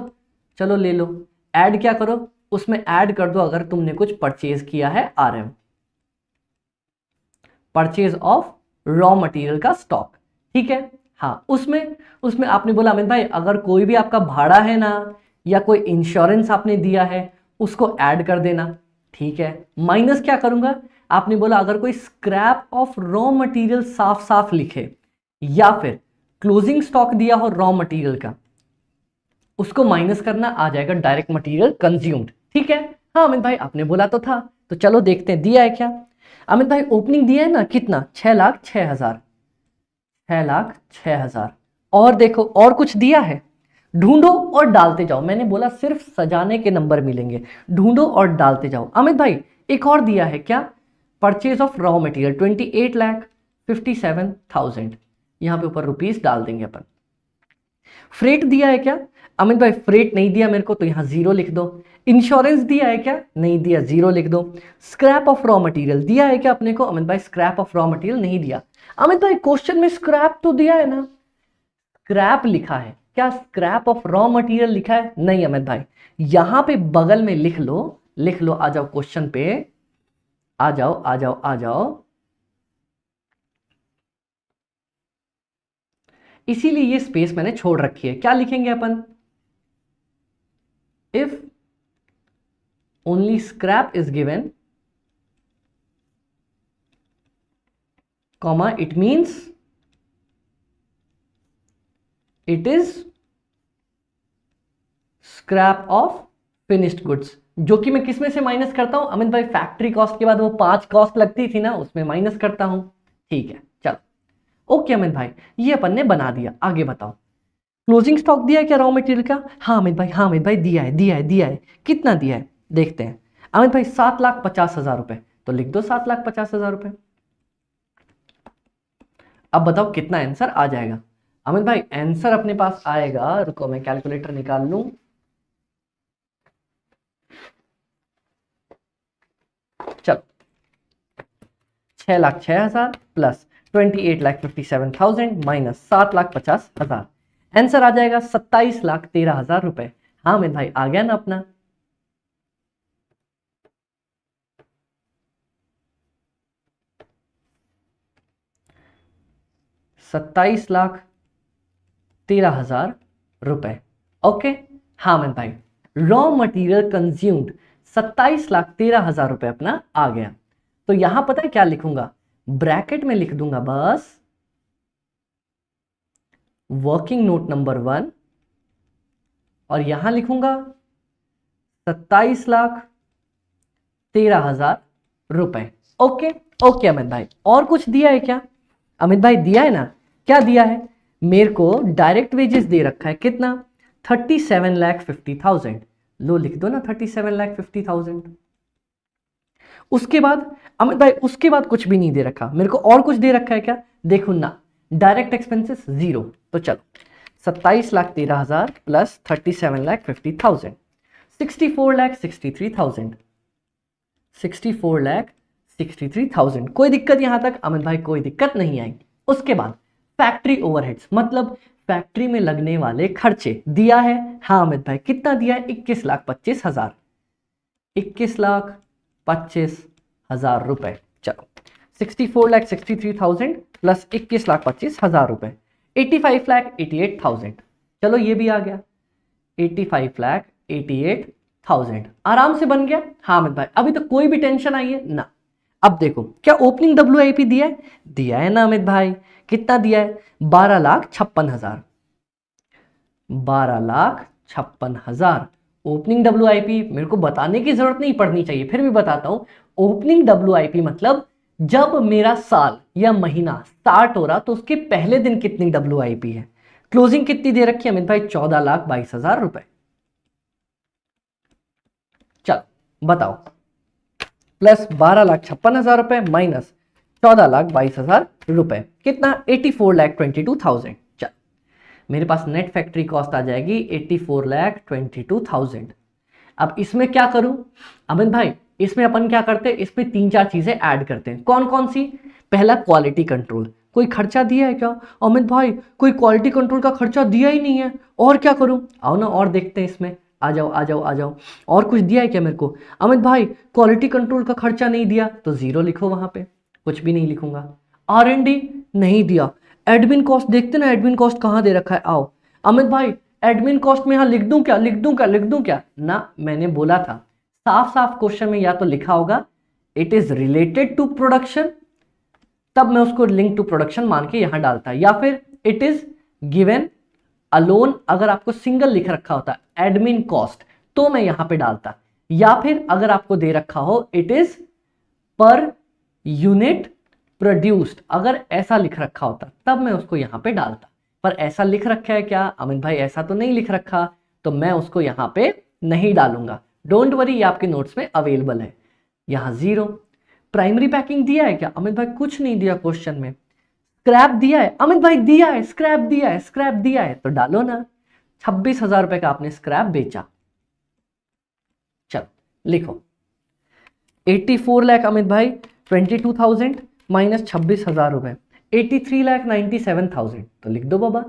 चलो ले लो। ऐड क्या करो, उसमें ऐड कर दो अगर तुमने कुछ परचेज किया है RM, purchase of raw material का स्टॉक। ठीक है, हाँ। उसमें आपने बोला अमित भाई अगर कोई भी आपका भाड़ा है ना, या कोई इंश्योरेंस आपने दिया है, उसको ऐड कर देना। ठीक है, माइनस क्या करूंगा आपने बोला अगर कोई स्क्रैप ऑफ रॉ मटेरियल साफ साफ लिखे या फिर क्लोजिंग स्टॉक दिया हो रॉ मटेरियल का, उसको माइनस करना, आ जाएगा डायरेक्ट मटेरियल कंज्यूम्ड। ठीक है, हाँ अमित भाई आपने बोला तो था, तो चलो देखते हैं दिया है क्या। अमित भाई ओपनिंग दिया है ना, कितना, 6,06,000, 6,06,000। और देखो और कुछ दिया है, ढूंढो और डालते जाओ। मैंने बोला सिर्फ सजाने के नंबर मिलेंगे, ढूंढो और डालते जाओ। अमित भाई एक और दिया है क्या, परचेज ऑफ रॉ मटेरियल 28,57,000, यहां पे ऊपर रुपीस डाल देंगे अपन। फ्रेट दिया है क्या, अमित भाई फ्रेट नहीं दिया मेरे को, तो यहां जीरो लिख दो। इंश्योरेंस दिया है क्या, नहीं दिया, जीरो लिख दो। स्क्रैप ऑफ रॉ मटेरियल दिया है क्या अपने को, अमित भाई स्क्रैप ऑफ रॉ मटेरियल नहीं दिया। अमित भाई क्वेश्चन में स्क्रैप तो दिया है ना, स्क्रैप लिखा है क्या, स्क्रैप ऑफ रॉ मटेरियल लिखा है, नहीं अमित भाई। यहां पे बगल में लिख लो, लिख लो, आ जाओ क्वेश्चन पे, आ जाओ आ जाओ आ जाओ। इसीलिए ये स्पेस मैंने छोड़ रखी है। क्या लिखेंगे अपन, if only scrap is given, comma, it means it is scrap of finished goods, जो कि मैं किसमें से माइनस करता हूं अमित भाई, फैक्ट्री कॉस्ट के बाद वो 5 कॉस्ट लगती थी ना, उसमें माइनस करता हूं। ठीक है चलो ओके अमित भाई, ये अपन ने बना दिया। आगे बताओ, क्लोजिंग स्टॉक दिया है क्या रॉ मटेरियल का, हाँ अमित भाई, हाँ अमित भाई दिया है, दिया है, दिया है। कितना दिया है देखते हैं। अमित भाई 7,50,000 रुपए, तो लिख दो 7,50,000 रुपए। अब बताओ कितना आंसर आ जाएगा। अमित भाई आंसर अपने पास आएगा, रुको मैं कैलकुलेटर निकाल लूं। चलो 6,06,000 प्लस 28,57,000 माइनस 7,50,000, आंसर आ जाएगा 27,13,000 रुपए। हाँ अमित भाई आ गया ना अपना। ₹27,13,000 रुपए। ओके हाँ अमित भाई, रॉ मटेरियल कंज्यूम्ड 27,13,000 रुपए अपना आ गया। तो यहां पता है क्या लिखूंगा, ब्रैकेट में लिख दूंगा बस वर्किंग नोट नंबर 1, और यहां लिखूंगा 27,13,000 रुपए। ओके ओके अमित भाई, और कुछ दिया है क्या, अमित भाई दिया है ना, क्या दिया है, मेरे को डायरेक्ट वेजेस दे रखा है, कितना, 37,50,000, लो लिख दो ना 37,50,000। उसके बाद अमित भाई, उसके बाद कुछ भी नहीं दे रखा मेरे को, और कुछ दे रखा है क्या, देखो ना, डायरेक्ट एक्सपेंसेस जीरो। तो चलो 27,13,000 प्लस 37,50,000, 64,63,000, 64,63,000। कोई दिक्कत यहां तक अमित भाई, कोई दिक्कत नहीं आई। उसके बाद फैक्ट्री ओवरहेड्स, मतलब फैक्ट्री में लगने वाले खर्चे दिया है, हाँ अमित भाई कितना दिया है, 21,25,000, 21,25,000 रुपए। चलो 64,63,000 प्लस 21,25,000 रुपए, 85,88,000। चलो ये भी आ गया 85,88,000, आराम से बन गया। हाँ अमित भाई अभी तो कोई भी टेंशन आई है ना। अब देखो क्या ओपनिंग WIP दिया है, दिया है ना अमित भाई, कितना दिया है, 12,56,000, 12,56,000 ओपनिंग WIP। मेरे को बताने की जरूरत नहीं पड़नी चाहिए, फिर भी बताता हूं। ओपनिंग WIP मतलब जब मेरा साल या महीना स्टार्ट हो रहा तो उसके पहले दिन कितनी WIP है। क्लोजिंग कितनी दे रखी है अमित भाई, 14,22,000 रुपए। चलो बताओ, प्लस 12,56,000 रुपए माइनस 14,22,000 रुपए, कितना, 84,22,000। चल मेरे पास नेट फैक्ट्री कॉस्ट आ जाएगी 84,22,000। अब इसमें क्या करूं अमित भाई, इसमें अपन क्या करते हैं, इसमें 3-4 चीजें ऐड करते हैं। कौन कौन सी, पहला क्वालिटी कंट्रोल, कोई खर्चा दिया है क्या अमित भाई, कोई क्वालिटी कंट्रोल का खर्चा दिया ही नहीं है, और क्या करूं, आओ ना और देखते हैं इसमें, आ जाओ आ जाओ आ जाओ। और कुछ दिया है क्या मेरे को, अमित भाई क्वालिटी कंट्रोल का खर्चा नहीं दिया, तो जीरो लिखो वहां पे, कुछ भी नहीं लिखूंगा। R&D नहीं दिया, एडमिन कॉस्ट देखते ना, एडमिन कॉस्ट कहां दे रखा है, आओ अमित भाई एडमिन कॉस्ट में यहां लिख दूं क्या, लिख दूं क्या ना, मैंने बोला था साफ साफ क्वेश्चन में या तो लिखा होगा it is related to production, तब मैं उसको लिंक टू प्रोडक्शन मान के यहां डालता, या फिर इट इज गिवन अलोन, अगर आपको सिंगल लिख रखा होता एडमिन कॉस्ट तो मैं यहां पे डालता, या फिर अगर आपको दे रखा हो it is per unit produced, अगर ऐसा लिख रखा होता तब मैं उसको यहां पे डालता। पर ऐसा लिख रखा है क्या अमित भाई? ऐसा तो नहीं लिख रखा, तो मैं उसको यहां पे नहीं डालूंगा। डोंट वरी, ये आपके नोट्स में अवेलेबल है। यहां 0। प्राइमरी पैकिंग दिया है क्या अमित भाई? कुछ नहीं दिया क्वेश्चन में। स्क्रैप दिया है अमित भाई? दिया है, स्क्रैप दिया है, स्क्रैप दिया है, तो डालो ना। 26,000 रुपए का आपने स्क्रैप बेचा। चलो लिखो 84 लाख अमित भाई 22,000 माइनस 26,000 रुपए 83,97,000, तो लिख दो बाबा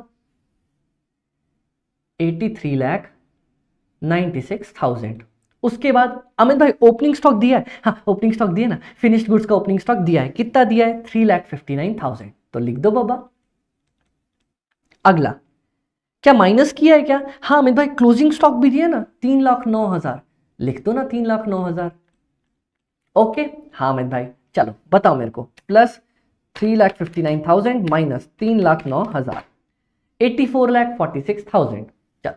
83,96,000। उसके बाद अमित भाई ओपनिंग स्टॉक दिया है? हाँ ओपनिंग स्टॉक दिया ना, फिनिश्ड गुड्स का ओपनिंग स्टॉक दिया है। कितना दिया है? 3,59,000, तो लिख दो बाबा। अगला क्या माइनस किया है क्या? हाँ अमित भाई क्लोजिंग स्टॉक भी दिया ना 3,09,000, लिख दो ना 3,09,000। ओके हाँ अमित भाई चलो बताओ मेरे को, प्लस 3,59,000 माइनस 3,09,000 84,46,000। चलो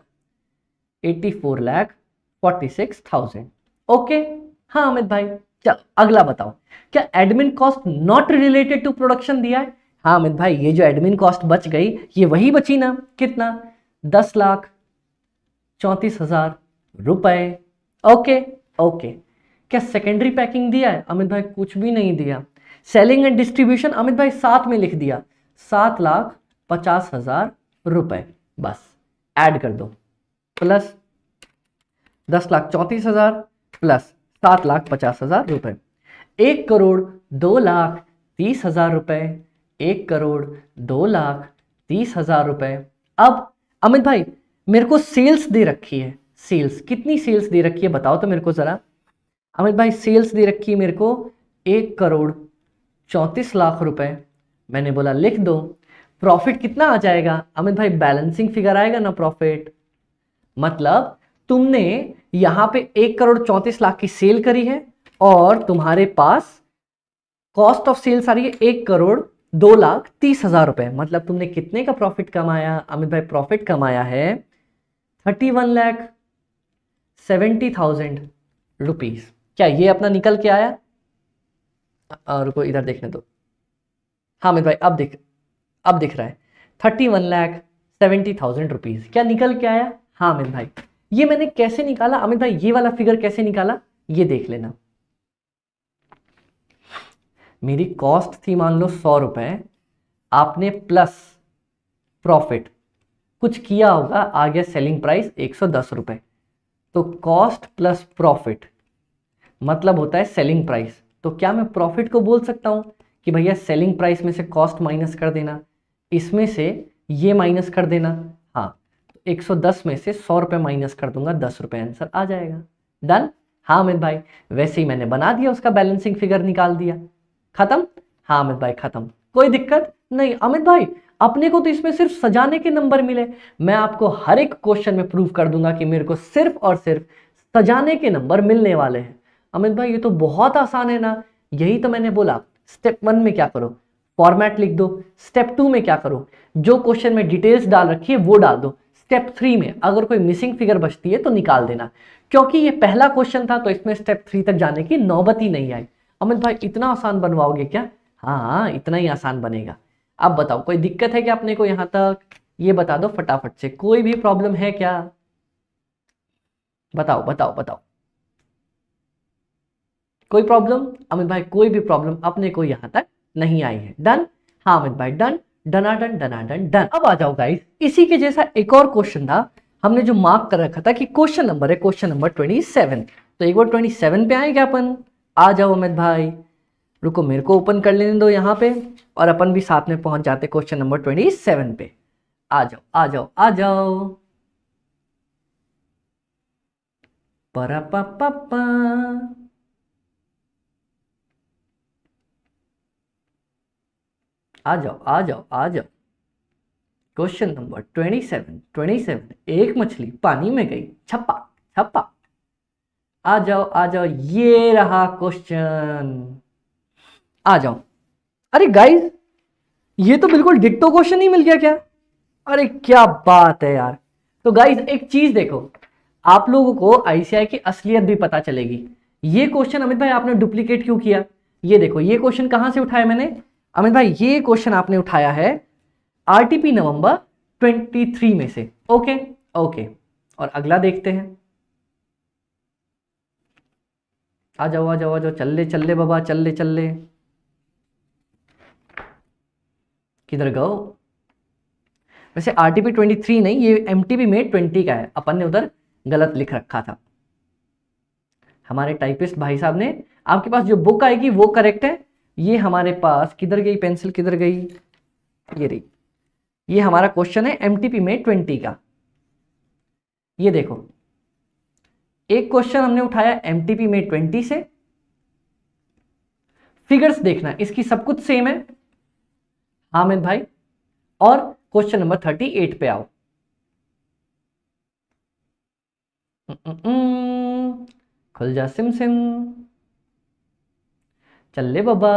84,46,000। ओके हाँ अमित भाई चलो अगला बताओ, क्या admin cost not related to production दिया है? हाँ अमित भाई ये जो एडमिन कॉस्ट बच गई ये वही बची ना, कितना? 10,34,000 रुपए। Okay okay. क्या सेकेंडरी पैकिंग दिया है? अमित भाई कुछ भी नहीं दिया। सेलिंग एंड डिस्ट्रीब्यूशन अमित भाई साथ में लिख दिया 7,50,000 रुपए, बस ऐड कर दो, प्लस 10,34,000 प्लस 7,50,000 रुपए, 1,02,30,000 रुपए, 1,02,30,000 रुपए। अब अमित भाई मेरे को सेल्स दे रखी है, सेल्स कितनी सेल्स दे रखी है बताओ तो मेरे को जरा। अमित भाई सेल्स दे रखी है मेरे को 1,34,00,000 रुपए, मैंने बोला लिख दो। प्रॉफिट कितना आ जाएगा अमित भाई? बैलेंसिंग फिगर आएगा ना प्रॉफिट, मतलब तुमने यहां पे 1,34,00,000 की सेल करी है और तुम्हारे पास कॉस्ट ऑफ सेल्स आ रही है 1,02,30,000 रुपए, मतलब तुमने कितने का प्रॉफिट कमाया अमित भाई? प्रॉफिट कमाया है 31,70,000 रुपीज। क्या ये अपना निकल के आया? रुको इधर देखने दो। हाँ अमित भाई अब दिख रहा है 31,70,000 रुपीज। क्या निकल के आया? हाँ अमित भाई। ये मैंने कैसे निकाला अमित भाई? ये वाला फिगर कैसे निकाला ये देख लेना। मेरी कॉस्ट थी मान लो 100 रुपए, आपने प्लस प्रॉफिट कुछ किया होगा, आ गया सेलिंग प्राइस 110 रुपए, तो कॉस्ट प्लस प्रॉफिट मतलब होता है सेलिंग प्राइस। तो क्या मैं प्रॉफिट को बोल सकता हूं कि भैया सेलिंग प्राइस में से कॉस्ट माइनस कर देना, इसमें से ये माइनस कर देना? हाँ, तो 110 में से 100 रुपये माइनस कर दूंगा, 10 रुपये आंसर आ जाएगा। डन? हाँ अमित भाई, वैसे ही मैंने बना दिया, उसका बैलेंसिंग फिगर निकाल दिया, खत्म। हाँ अमित भाई खत्म, कोई दिक्कत नहीं। अमित भाई अपने को तो इसमें सिर्फ सजाने के नंबर मिले, मैं आपको हर एक क्वेश्चन में प्रूव कर दूंगा कि मेरे को सिर्फ और सिर्फ सजाने के नंबर मिलने वाले हैं। अमित भाई ये तो बहुत आसान है ना, यही तो मैंने बोला। स्टेप 1 में क्या करो, फॉर्मेट लिख दो। स्टेप 2 में क्या करो, जो क्वेश्चन में डिटेल्स डाल रखी है वो डाल दो। स्टेप 3 में अगर कोई मिसिंग फिगर बचती है तो निकाल देना। क्योंकि ये पहला क्वेश्चन था तो इसमें स्टेप 3 तक जाने की नौबत ही नहीं आई। अमित भाई इतना आसान बनवाओगे क्या? हाँ इतना ही आसान बनेगा। अब बताओ कोई दिक्कत है क्या अपने को यहां तक? ये बता दो फटाफट से, कोई भी प्रॉब्लम है क्या? बताओ बताओ बताओ, कोई प्रॉब्लम? अमित भाई कोई भी प्रॉब्लम अपने को यहां तक नहीं आई है। डन? हाँ अमित भाई डन, डनाडन डनाडन डन। अब आ जाओ गाइस, इसी के जैसा एक और क्वेश्चन था, हमने जो मार्क कर रखा था कि क्वेश्चन नंबर है क्वेश्चन नंबर 27, तो एक बार 27 पे आएगा अपन। आ जाओ अमित भाई, रुको मेरे को ओपन कर लेने दो यहाँ पे, और अपन भी साथ में पहुंच जाते क्वेश्चन नंबर 27 पे। आ जाओ आ जाओ आ जाओ। परा पा पा पा। आ जाओ आ जाओ आ जाओ। क्वेश्चन नंबर 27, एक मछली पानी में गई, छप्पा छप्पा। आ जाओ आ जाओ, ये रहा क्वेश्चन, आ जाओ। अरे गाइस, ये तो बिल्कुल डिट्टो क्वेश्चन ही मिल गया क्या? अरे क्या बात है यार। तो गाइस एक चीज देखो, आप लोगों को आईसीआई की असलियत भी पता चलेगी। ये क्वेश्चन अमित भाई आपने डुप्लीकेट क्यों किया? ये देखो, ये क्वेश्चन कहां से उठाया मैंने अमित भाई? ये क्वेश्चन आपने उठाया है आरटीपी नवंबर 23 में से। ओके ओके, और अगला देखते हैं। आ जाओ आ जाओ आ जाओ, चल ले बाबा, चल ले। किधर गो? वैसे आरटीपी 23 नहीं, ये एमटीपी में 20 का है, अपन ने उधर गलत लिख रखा था। हमारे टाइपिस्ट भाई साहब ने, आपके पास जो बुक आएगी वो करेक्ट है। ये हमारे पास किधर गई पेंसिल, किधर गई? ये रही। ये हमारा क्वेश्चन है एमटीपी में 20 का। ये देखो, एक क्वेश्चन हमने उठाया एमटीपी में 20 से। फिगर्स देखना, इसकी सब कुछ सेम है हामिद भाई। और क्वेश्चन नंबर 38 पे आओ। खुल जा सिम सिम, चल ले बाबा,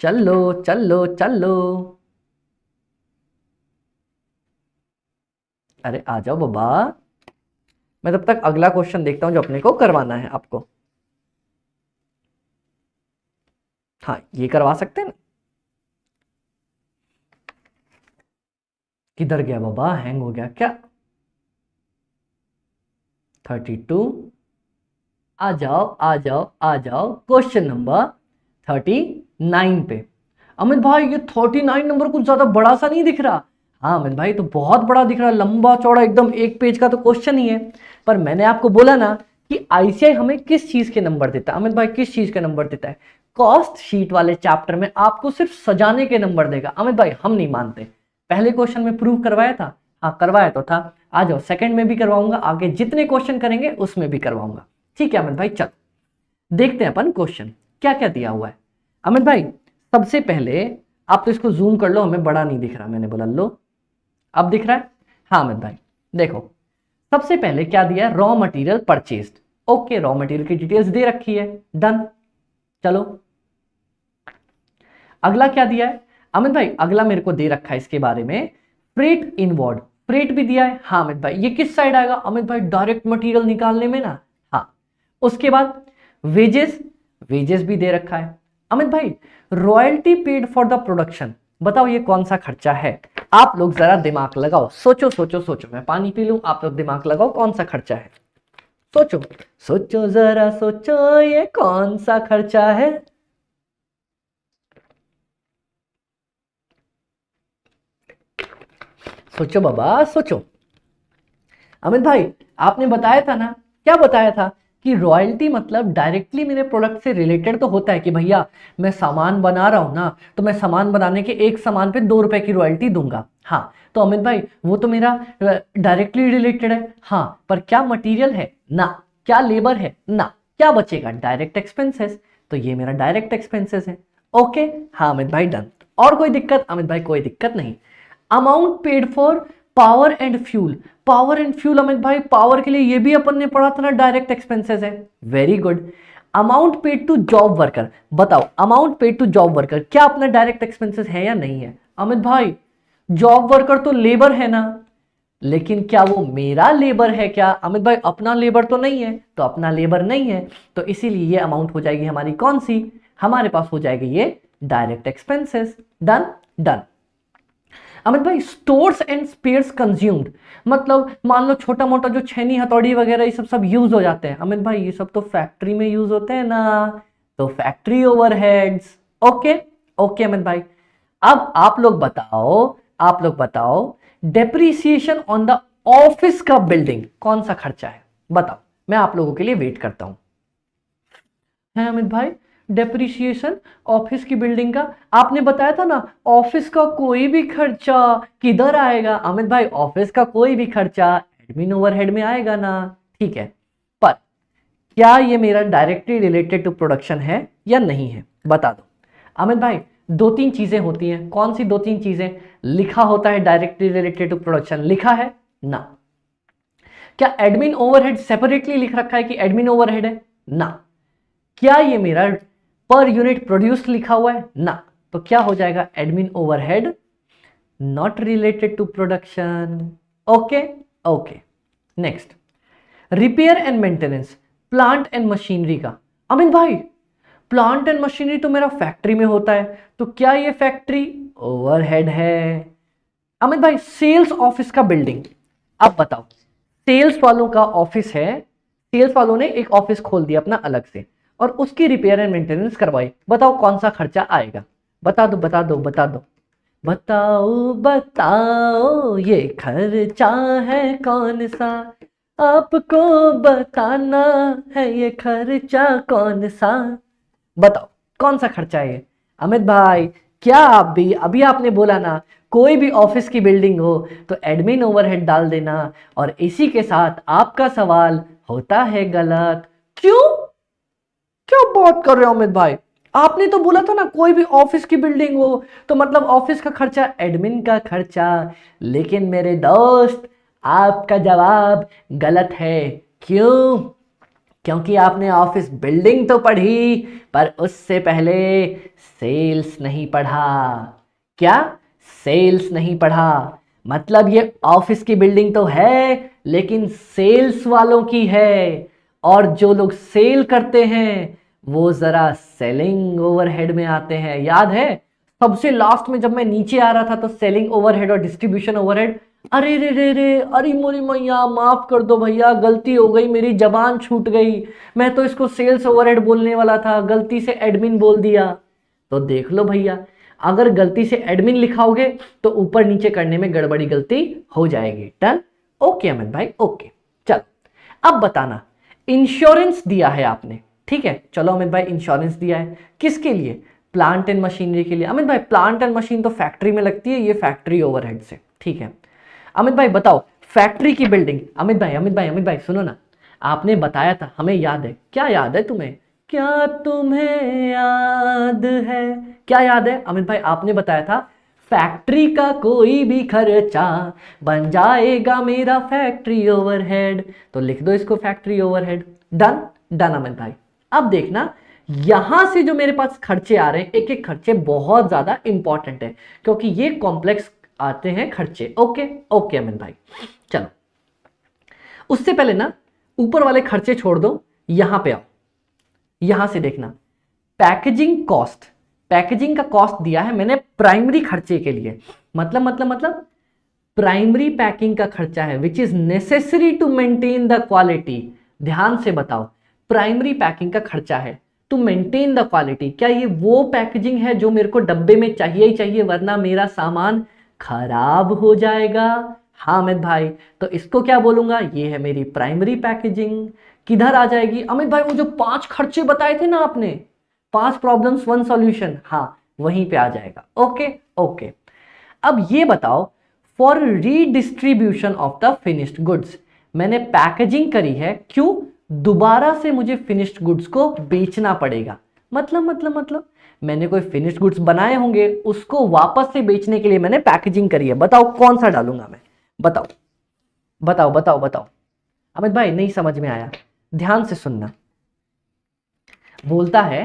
चलो चलो चलो। अरे आ जाओ बाबा, मैं तब तक अगला क्वेश्चन देखता हूं जो अपने को करवाना है आपको। हाँ, ये करवा सकते हैं ना? किधर गया बाबा, हैंग हो गया क्या? 32, आ जाओ आ जाओ आ जाओ, क्वेश्चन नंबर 39 पे। अमित भाई ये 39 नंबर कुछ ज्यादा बड़ा सा नहीं दिख रहा? हाँ अमित भाई, तो बहुत बड़ा दिख रहा है, लंबा चौड़ा एकदम, एक पेज का तो क्वेश्चन ही है। पर मैंने आपको बोला ना कि आईसीआई हमें किस चीज के नंबर देता है। अमित भाई किस चीज के नंबर देता है? कॉस्ट शीट वाले चैप्टर में आपको सिर्फ सजाने के नंबर देगा। अमित भाई हम नहीं मानते, पहले क्वेश्चन में प्रूव करवाया था। हाँ करवाया तो था, आ जाओ सेकंड में भी करवाऊंगा, आगे जितने क्वेश्चन करेंगे उसमें भी करवाऊंगा। ठीक है अमित भाई, चल देखते हैं अपन क्वेश्चन क्या क्या दिया हुआ है। अमित भाई सबसे पहले आप तो इसको जूम कर लो, हमें बड़ा नहीं दिख रहा, मैंने बोला लो अब दिख रहा है। हाँ अमित भाई देखो, सबसे पहले क्या दिया है? Raw material purchased. Okay, raw material की डिटेल्स दे रखी है, डन। चलो अगला क्या दिया है अमित भाई? अगला मेरे को दे रखा है इसके बारे में, फ्रेट इनवर्ड। फ्रेट भी दिया है। हाँ अमित भाई, ये किस साइड आएगा अमित भाई? डायरेक्ट मटेरियल निकालने में ना। हाँ, उसके बाद वेजेस, वेजेस भी दे रखा है। अमित भाई royalty paid for the production, बताओ ये कौन सा खर्चा है? आप लोग जरा दिमाग लगाओ, सोचो सोचो सोचो, मैं पानी पी लूं, आप लोग दिमाग लगाओ, कौन सा खर्चा है? सोचो सोचो जरा सोचो, ये कौन सा खर्चा है? सोचो बाबा सोचो। अमित भाई आपने बताया था ना, क्या बताया था? कि रॉयल्टी मतलब डायरेक्टली मेरे प्रोडक्ट से रिलेटेड तो होता है कि भैया मैं सामान बना रहा हूं ना, तो मैं सामान बनाने के एक सामान पे 2 रुपए की रॉयल्टी दूंगा। हाँ, तो अमित भाई वो तो मेरा डायरेक्टली रिलेटेड है। हाँ, पर क्या मटेरियल है? ना। क्या लेबर है? ना। क्या बचेगा? डायरेक्ट एक्सपेंसेस, तो ये मेरा डायरेक्ट एक्सपेंसेस है। ओके, हाँ अमित भाई डन। और कोई दिक्कत? अमित भाई कोई दिक्कत नहीं। Amount paid for power and fuel. Power and fuel Amit भाई, पावर के लिए ये भी अपन ने पढ़ा था ना, डायरेक्ट एक्सपेंसेस है। Very good. Amount paid to job worker, बताओ amount paid to job worker क्या अपना डायरेक्ट एक्सपेंसेस है या नहीं है? अमित भाई जॉब वर्कर तो लेबर है ना, लेकिन क्या वो मेरा लेबर है क्या? अमित भाई अपना लेबर तो नहीं है, तो अपना लेबर नहीं है, तो इसीलिए ये अमाउंट हो जाएगी हमारी कौन सी? हमारे पास हो जाएगी ये direct expenses. Done done. Amit भाई स्टोर्स एंड स्पेयर्स कंज्यूम्ड, मतलब मान लो छोटा मोटा जो छेनी हथौड़ी वगैरह ये सब यूज हो जाते हैं। अमित भाई ये सब तो फैक्ट्री में यूज होते हैं ना, तो factory overheads. Okay okay Amit भाई, अब आप लोग बताओ, आप लोग बताओ डेप्रिसिएशन ऑन द ऑफिस का बिल्डिंग कौन सा खर्चा है? बताओ, मैं आप लोगों के लिए वेट करता हूं। है अमित भाई डेप्रिसिएशन ऑफिस की बिल्डिंग का? आपने बताया था ना ऑफिस का कोई भी खर्चा किधर आएगा? अमित भाई ऑफिस का कोई भी खर्चा एडमिन ओवरहेड में आएगा ना। ठीक है, पर क्या ये मेरा डायरेक्टली रिलेटेड टू प्रोडक्शन है या नहीं है? बता दो। अमित भाई दो तीन चीजें होती हैं, कौन सी दो तीन चीजें? लिखा होता है डायरेक्टली रिलेटेड टू प्रोडक्शन, लिखा है ना? क्या एडमिन ओवरहेड सेपरेटली लिख रखा है कि एडमिन ओवरहेड है? ना। क्या ये मेरा पर यूनिट प्रोड्यूस लिखा हुआ है? ना। तो क्या हो जाएगा? Admin overhead not related to production. Okay okay. Next, repair and maintenance plant and machinery का। अमित भाई प्लांट एंड मशीनरी तो मेरा फैक्ट्री में होता है, तो क्या ये फैक्ट्री ओवरहेड है? अमित भाई सेल्स ऑफिस का बिल्डिंग, अब बताओ, सेल्स वालों का ऑफिस है, सेल्स वालों ने एक ऑफिस खोल दिया अपना अलग से और उसकी रिपेयर एंड मेंटेनेंस करवाई, बताओ कौन सा खर्चा आएगा? बता दो बता दो बता दो, बताओ बताओ ये खर्चा है कौन सा, आपको बताना है ये खर्चा कौन सा, बताओ कौन सा खर्चा है ये? अमित भाई क्या आप भी अभी आपने बोला ना कोई भी ऑफिस की बिल्डिंग हो तो एडमिन ओवरहेड डाल देना, और इसी के साथ आपका सवाल होता है गलत। क्यों? क्या बात कर रहे हो अमित भाई? आपने तो बोला था ना कोई भी ऑफिस की बिल्डिंग हो तो मतलब ऑफिस का खर्चा एडमिन का खर्चा। लेकिन मेरे दोस्त आपका जवाब गलत है। क्यों? क्योंकि आपने ऑफिस बिल्डिंग तो पढ़ी पर उससे पहले सेल्स नहीं पढ़ा। क्या? सेल्स नहीं पढ़ा। मतलब ये ऑफिस की बिल्डिंग तो है लेकिन सेल्स वालों की है, और जो लोग सेल करते हैं वो जरा सेलिंग ओवरहेड में आते हैं। याद है सबसे लास्ट में जब मैं नीचे आ रहा था तो सेलिंग ओवरहेड और डिस्ट्रीब्यूशन ओवरहेड, अरे रे रे रे, अरे मोरी मैया माफ कर दो भैया, गलती हो गई, मेरी जबान छूट गई, मैं तो इसको सेल्स ओवरहेड बोलने वाला था, गलती से एडमिन बोल दिया। तो देख लो भैया, अगर गलती से एडमिन लिखाओगे तो ऊपर नीचे करने में गड़बड़ी गलती हो जाएगी। डन? ओके अमित भाई ओके। चलो अब बताना, इंश्योरेंस दिया है आपने, ठीक है, चलो अमित भाई इंश्योरेंस दिया है किसके लिए? प्लांट एंड मशीनरी के लिए। अमित भाई प्लांट एंड मशीन तो फैक्ट्री में लगती है, ये फैक्ट्री ओवरहेड से, ठीक है। अमित भाई बताओ फैक्ट्री की बिल्डिंग, अमित भाई सुनो ना, आपने बताया था, हमें याद है। क्या याद है तुम्हें? क्या तुम्हें याद है? क्या याद है अमित भाई? आपने बताया था फैक्ट्री का कोई भी खर्चा बन जाएगा मेरा फैक्ट्री ओवरहेड, तो लिख दो इसको factory overhead. Done? Done Amit भाई। अब देखना यहां से जो मेरे पास खर्चे आ रहे हैं, एक एक खर्चे बहुत ज्यादा इंपॉर्टेंट है क्योंकि ये कॉम्प्लेक्स आते हैं खर्चे। ओके ओके अमित भाई। चलो उससे पहले ना ऊपर वाले खर्चे छोड़ दो, यहां पे आओ, यहां से देखना पैकेजिंग कॉस्ट, पैकेजिंग का कॉस्ट दिया है मैंने प्राइमरी खर्चे के लिए, मतलब प्राइमरी पैकिंग का खर्चा है which is necessary to maintain the quality. ध्यान से बताओ, प्राइमरी पैकिंग का खर्चा है टू मेंटेन द क्वालिटी। क्या ये वो पैकेजिंग है जो मेरे को डब्बे में चाहिए ही चाहिए वरना मेरा सामान खराब हो जाएगा? हाँ अमित भाई, तो इसको क्या बोलूंगा? ये है मेरी प्राइमरी पैकेजिंग। किधर आ जाएगी अमित भाई? वो जो 5 खर्चे बताए थे ना आपने, 5 प्रॉब्लम्स 1 सॉल्यूशन, हाँ वहीं पे आ जाएगा। Okay okay. अब ये बताओ for redistribution of the finished goods, मैंने पैकेजिंग करी है, क्यों? दोबारा से मुझे फिनिश्ड गुड्स को बेचना पड़ेगा। मतलब मैंने कोई फिनिश्ड गुड्स बनाए होंगे उसको वापस से बेचने के लिए मैंने पैकेजिंग करी है। बताओ कौन सा डालूंगा मैं? बताओ बताओ बताओ बताओ। अमित भाई नहीं समझ में आया, ध्यान से सुनना। बोलता है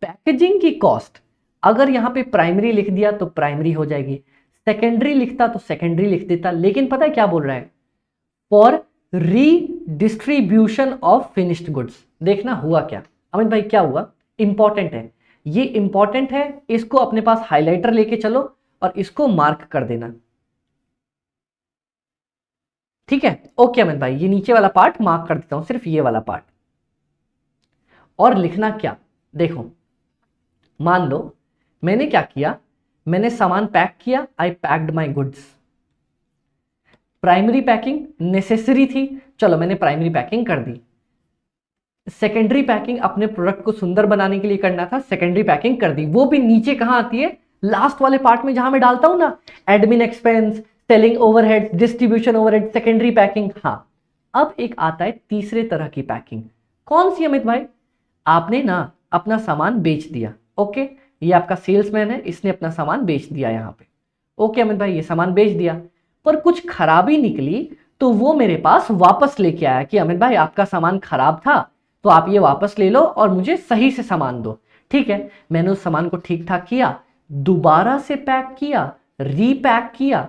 पैकेजिंग की कॉस्ट, अगर यहां पे प्राइमरी लिख दिया तो प्राइमरी हो जाएगी, सेकेंडरी लिखता तो सेकेंडरी लिख देता, लेकिन पता है क्या बोल रहा है? For redistribution of finished goods. देखना हुआ क्या अमित भाई, क्या हुआ? इंपॉर्टेंट है, ये इंपॉर्टेंट है, इसको अपने पास हाइलाइटर लेके चलो और इसको मार्क कर देना, ठीक है? ओके अमित भाई, ये नीचे वाला पार्ट मार्क कर देता हूं, सिर्फ ये वाला पार्ट। और लिखना क्या? देखो मान लो मैंने क्या किया, मैंने सामान पैक किया, आई पैक्ड माई गुड्स। प्राइमरी पैकिंग नेसेसरी थी, चलो मैंने प्राइमरी पैकिंग कर दी। सेकेंडरी पैकिंग अपने प्रोडक्ट को सुंदर बनाने के लिए करना था, सेकेंडरी पैकिंग कर दी। वो भी नीचे कहां आती है? लास्ट वाले पार्ट में जहां मैं डालता हूं ना, admin expense, selling overhead, distribution overhead, secondary packing. हाँ अब एक आता है तीसरे तरह की पैकिंग, कौन सी अमित भाई? आपने ना अपना सामान बेच दिया, ओके, ये आपका सेल्समैन है, इसने अपना सामान बेच दिया यहां पे। ओके अमित भाई, ये सामान बेच दिया पर कुछ खराबी निकली तो वो मेरे पास वापस लेके आया कि अमित भाई आपका सामान खराब था, तो आप ये वापस ले लो और मुझे सही से सामान दो। ठीक है, मैंने उस सामान को ठीक ठाक किया, दोबारा से पैक किया, रीपैक किया।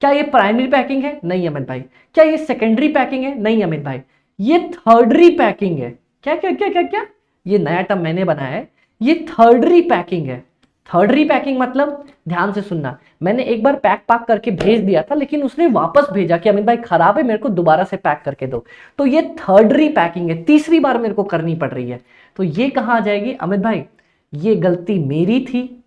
क्या ये प्राइमरी पैकिंग है? नहीं अमित भाई। क्या ये सेकेंडरी पैकिंग है? नहीं अमित भाई, ये थर्डरी पैकिंग है। क्या क्या क्या क्या क्या, ये नया टर्म मैंने बनाया है, ये थर्डरी पैकिंग है। थर्डरी पैकिंग मतलब, ध्यान से सुनना, मैंने एक बार पैक पाक करके भेज दिया था, लेकिन उसने वापस भेजा कि अमित भाई खराब है, मेरे को दोबारा से पैक करके दो, तो ये थर्डरी पैकिंग है, तीसरी बार मेरे को करनी पड़ रही है। तो ये कहाँ आ जाएगी अमित भाई? ये गलती मेरी थी,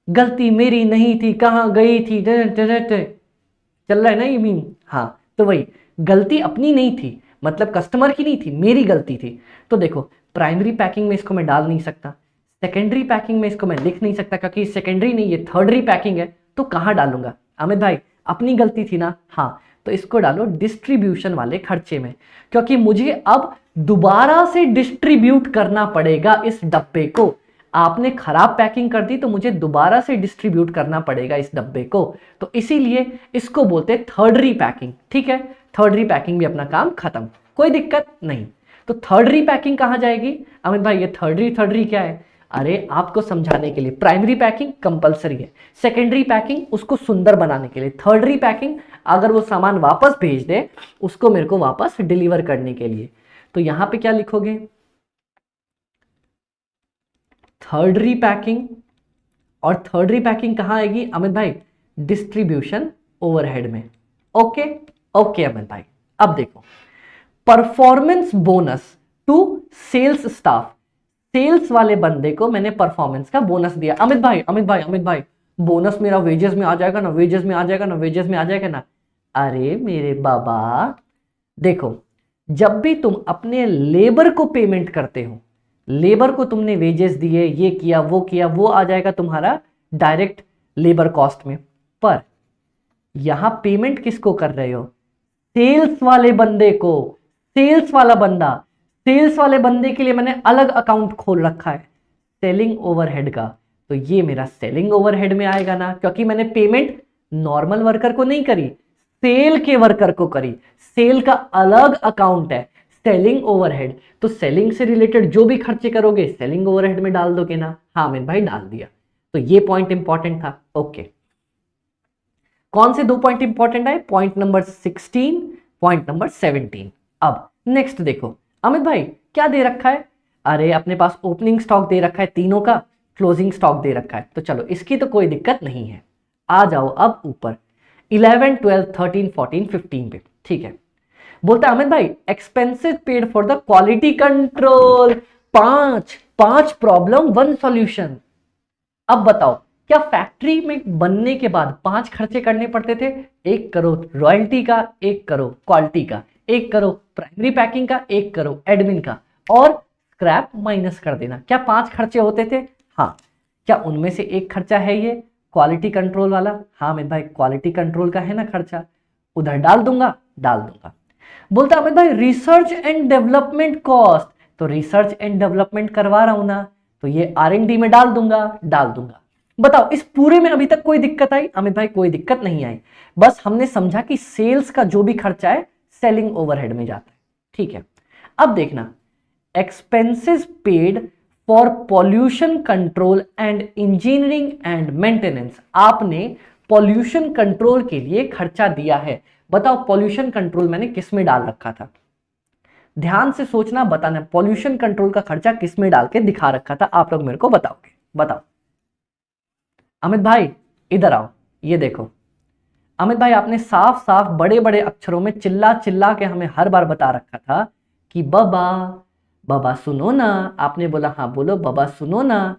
गलती मेरी नहीं थी, कहाँ गई थी, चल रहा है ना ये मीन? हाँ, तो वही, गलती अपनी नहीं थी, मतलब कस्टमर की नहीं थी, मेरी गलती थी। तो देखो, प्राइमरी पैकिंग में इसको मैं डाल नहीं सकता, सेकेंडरी पैकिंग में इसको मैं लिख नहीं सकता, क्योंकि सेकेंडरी नहीं, ये थर्डरी पैकिंग है, तो कहाँ डालूंगा अमित भाई? अपनी गलती थी ना। हाँ, तो इसको डालो डिस्ट्रीब्यूशन वाले खर्चे में, क्योंकि मुझे अब दोबारा से डिस्ट्रीब्यूट करना पड़ेगा इस डब्बे को। आपने खराब पैकिंग कर दी तो मुझे दोबारा से डिस्ट्रीब्यूट करना पड़ेगा इस डब्बे को, तो इसीलिए इसको बोलते हैं थर्डरी पैकिंग। ठीक है, थर्डरी पैकिंग भी अपना काम खत्म, कोई दिक्कत नहीं। तो थर्डरी पैकिंग कहाँ जाएगी अमित भाई? ये थर्डरी क्या है? अरे आपको समझाने के लिए, प्राइमरी पैकिंग कंपलसरी है, सेकेंडरी पैकिंग उसको सुंदर बनाने के लिए, थर्डरी पैकिंग अगर वो सामान वापस भेज दे उसको मेरे को वापस डिलीवर करने के लिए। तो यहां पे क्या लिखोगे? Tertiary packing. और थर्डरी पैकिंग कहां आएगी अमित भाई? डिस्ट्रीब्यूशन ओवरहेड में। ओके ओके अमित भाई, अब देखो, performance bonus to sales staff. Sales वाले बंदे को मैंने परफॉर्मेंस का बोनस दिया। अमित भाई अमित भाई अमित भाई, बोनस मेरा वेजेस में आ जाएगा ना, वेजेस में आ जाएगा ना, वेजेस में आ जाएगा ना? अरे मेरे बाबा, देखो, जब भी तुम अपने लेबर को पेमेंट करते हो, लेबर को तुमने वेजेस दिए, ये किया, वो आ जाएगा तुम्हारा डायरेक्ट लेबर कॉस्ट में। पर यहां पेमेंट किसको कर रहे हो? सेल्स वाले बंदे को। सेल्स वाला बंदा, सेल्स वाले बंदे के लिए मैंने अलग अकाउंट खोल रखा है सेलिंग ओवरहेड का, तो ये मेरा सेलिंग ओवरहेड में आएगा ना, क्योंकि मैंने पेमेंट नॉर्मल वर्कर को नहीं करी, सेल के वर्कर को करी। सेल का अलग अकाउंट है सेलिंग ओवरहेड, तो सेलिंग से रिलेटेड जो भी खर्चे करोगे सेलिंग ओवरहेड में डाल दोगे ना। हाँ अमित भाई डाल दिया, तो ये पॉइंट इंपॉर्टेंट था। ओके, कौन से दो पॉइंट इंपॉर्टेंट है? Point number 16, point number 17। अब नेक्स्ट देखो अमित भाई, क्या दे रखा है? अरे अपने पास ओपनिंग स्टॉक दे रखा है तीनों का, क्लोजिंग स्टॉक दे रखा है, तो चलो इसकी तो कोई दिक्कत नहीं है। आ जाओ अब ऊपर 11, 12, 13, 14, 15 पे। ठीक है, बोलता है अमित भाई expenses paid for the quality control. पांच प्रॉब्लम 1 सॉल्यूशन। अब बताओ, क्या फैक्ट्री में बनने के बाद 5 खर्चे करने पड़ते थे? 1 करो रॉयल्टी का, 1 करो क्वालिटी का, 1 करो प्राइमरी पैकिंग का, 1 करो एडमिन का, और स्क्रैप माइनस कर देना। क्या 5 खर्चे होते थे? हाँ। क्या उनमें से एक खर्चा है ये क्वालिटी कंट्रोल वाला? हाँ अमित भाई, क्वालिटी कंट्रोल का है ना खर्चा, उधर डाल दूंगा। बोलता अमित भाई रिसर्च एंड डेवलपमेंट कॉस्ट, तो रिसर्च एंड डेवलपमेंट करवा रहा हूं ना, तो ये R&D में डाल दूंगा। बताओ इस पूरे में अभी तक कोई दिक्कत आई? अमित भाई कोई दिक्कत नहीं आई, बस हमने समझा कि सेल्स का जो भी खर्चा है सेलिंग ओवरहेड में जाता है। ठीक है, अब देखना, expenses paid for pollution control and engineering and maintenance. आपने पॉल्यूशन कंट्रोल के लिए खर्चा दिया है। बताओ पॉल्यूशन कंट्रोल मैंने किस में डाल रखा था? ध्यान से सोचना, बताना पॉल्यूशन कंट्रोल का खर्चा किस में डाल के दिखा रखा था, आप लोग मेरे को बताओगे। बताओ अमित भाई इधर आओ, ये देखो अमित भाई, आपने साफ साफ बड़े बड़े अक्षरों में चिल्ला चिल्ला के हमें हर बार बता रखा था कि बाबा सुनो ना। आपने बोला हाँ बोलो बाबा सुनो ना,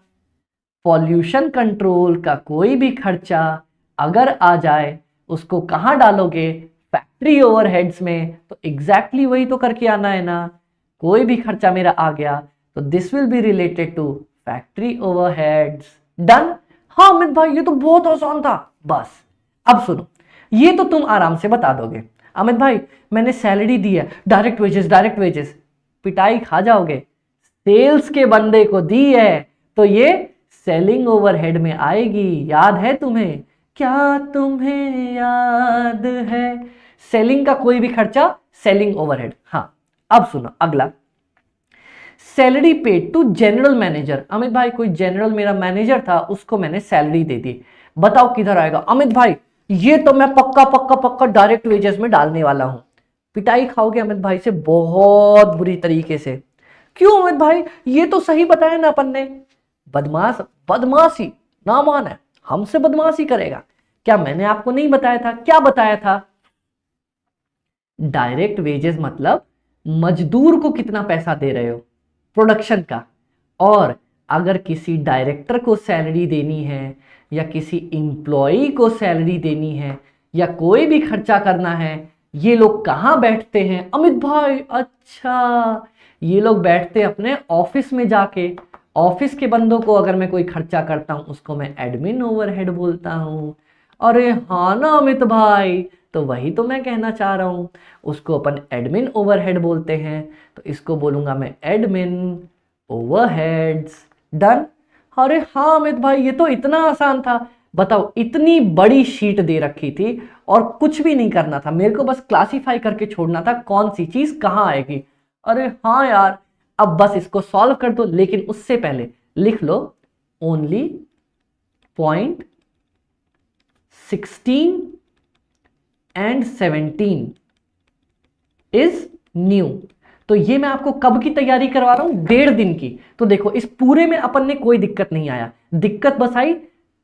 पॉल्यूशन कंट्रोल का कोई भी खर्चा अगर आ जाए उसको कहाँ डालोगे? फैक्ट्री ओवरहेड्स में। तो एग्जैक्टली वही तो करके आना है ना। कोई भी खर्चा मेरा आ गया तो this will be related to factory overheads. Done? हाँ अमित भाई ये तो बहुत आसान था। बस अब सुनो, ये तो तुम आराम से बता दोगे। अमित भाई मैंने सैलरी दी है, डायरेक्ट वेजेस, पिटाई खा जाओगे। सेल्स के बंदे को दी है तो ये सेलिंग ओवरहेड में आएगी। याद है तुम्हें? क्या तुम्हें याद है सेलिंग का कोई भी खर्चा, सेलिंग ओवरहेड। हाँ, अब सुनो अगला, salary paid to general manager. Amit भाई कोई जनरल मेरा मैनेजर था, उसको मैंने सैलरी दे दी, बताओ किधर आएगा? अमित भाई ये तो मैं पक्का पक्का पक्का डायरेक्ट वेजेस में डालने वाला हूं। पिटाई खाओगे अमित भाई से बहुत बुरी तरीके से। क्यों अमित भाई, ये तो सही बताया ना अपन ने। बदमाश, बदमाशी ना मान है, हमसे बदमाशी करेगा क्या? मैंने आपको नहीं बताया था? क्या बताया था? डायरेक्ट वेजेस मतलब मजदूर को कितना पैसा दे रहे हो, प्रोडक्शन का। और अगर किसी डायरेक्टर को सैलरी देनी है या किसी इंप्लॉई को सैलरी देनी है या कोई भी खर्चा करना है, ये लोग कहाँ बैठते हैं अमित भाई? अच्छा, ये लोग बैठते अपने ऑफिस में जाके। ऑफिस के बंदों को अगर मैं कोई खर्चा करता हूं उसको मैं एडमिन ओवरहेड बोलता हूं। अरे हाँ ना अमित भाई, तो वही तो मैं कहना चाह रहा हूं, उसको अपन एडमिन ओवरहेड बोलते हैं, तो इसको बोलूंगा मैं एडमिन ओवरहेड्स। डन। अरे हाँ अमित भाई, ये तो इतना आसान था। बताओ, इतनी बड़ी शीट दे रखी थी और कुछ भी नहीं करना था, मेरे को बस क्लासिफाई करके छोड़ना था कौन सी चीज कहाँ आएगी। अरे हाँ यार, अब बस इसको सॉल्व कर दो, लेकिन उससे पहले लिख लो only point 16 and 17 is new. तो ये मैं आपको कब की तैयारी करवा रहा हूं? 1.5 दिन की। तो देखो इस पूरे में अपन ने कोई दिक्कत नहीं आया, दिक्कत बस आई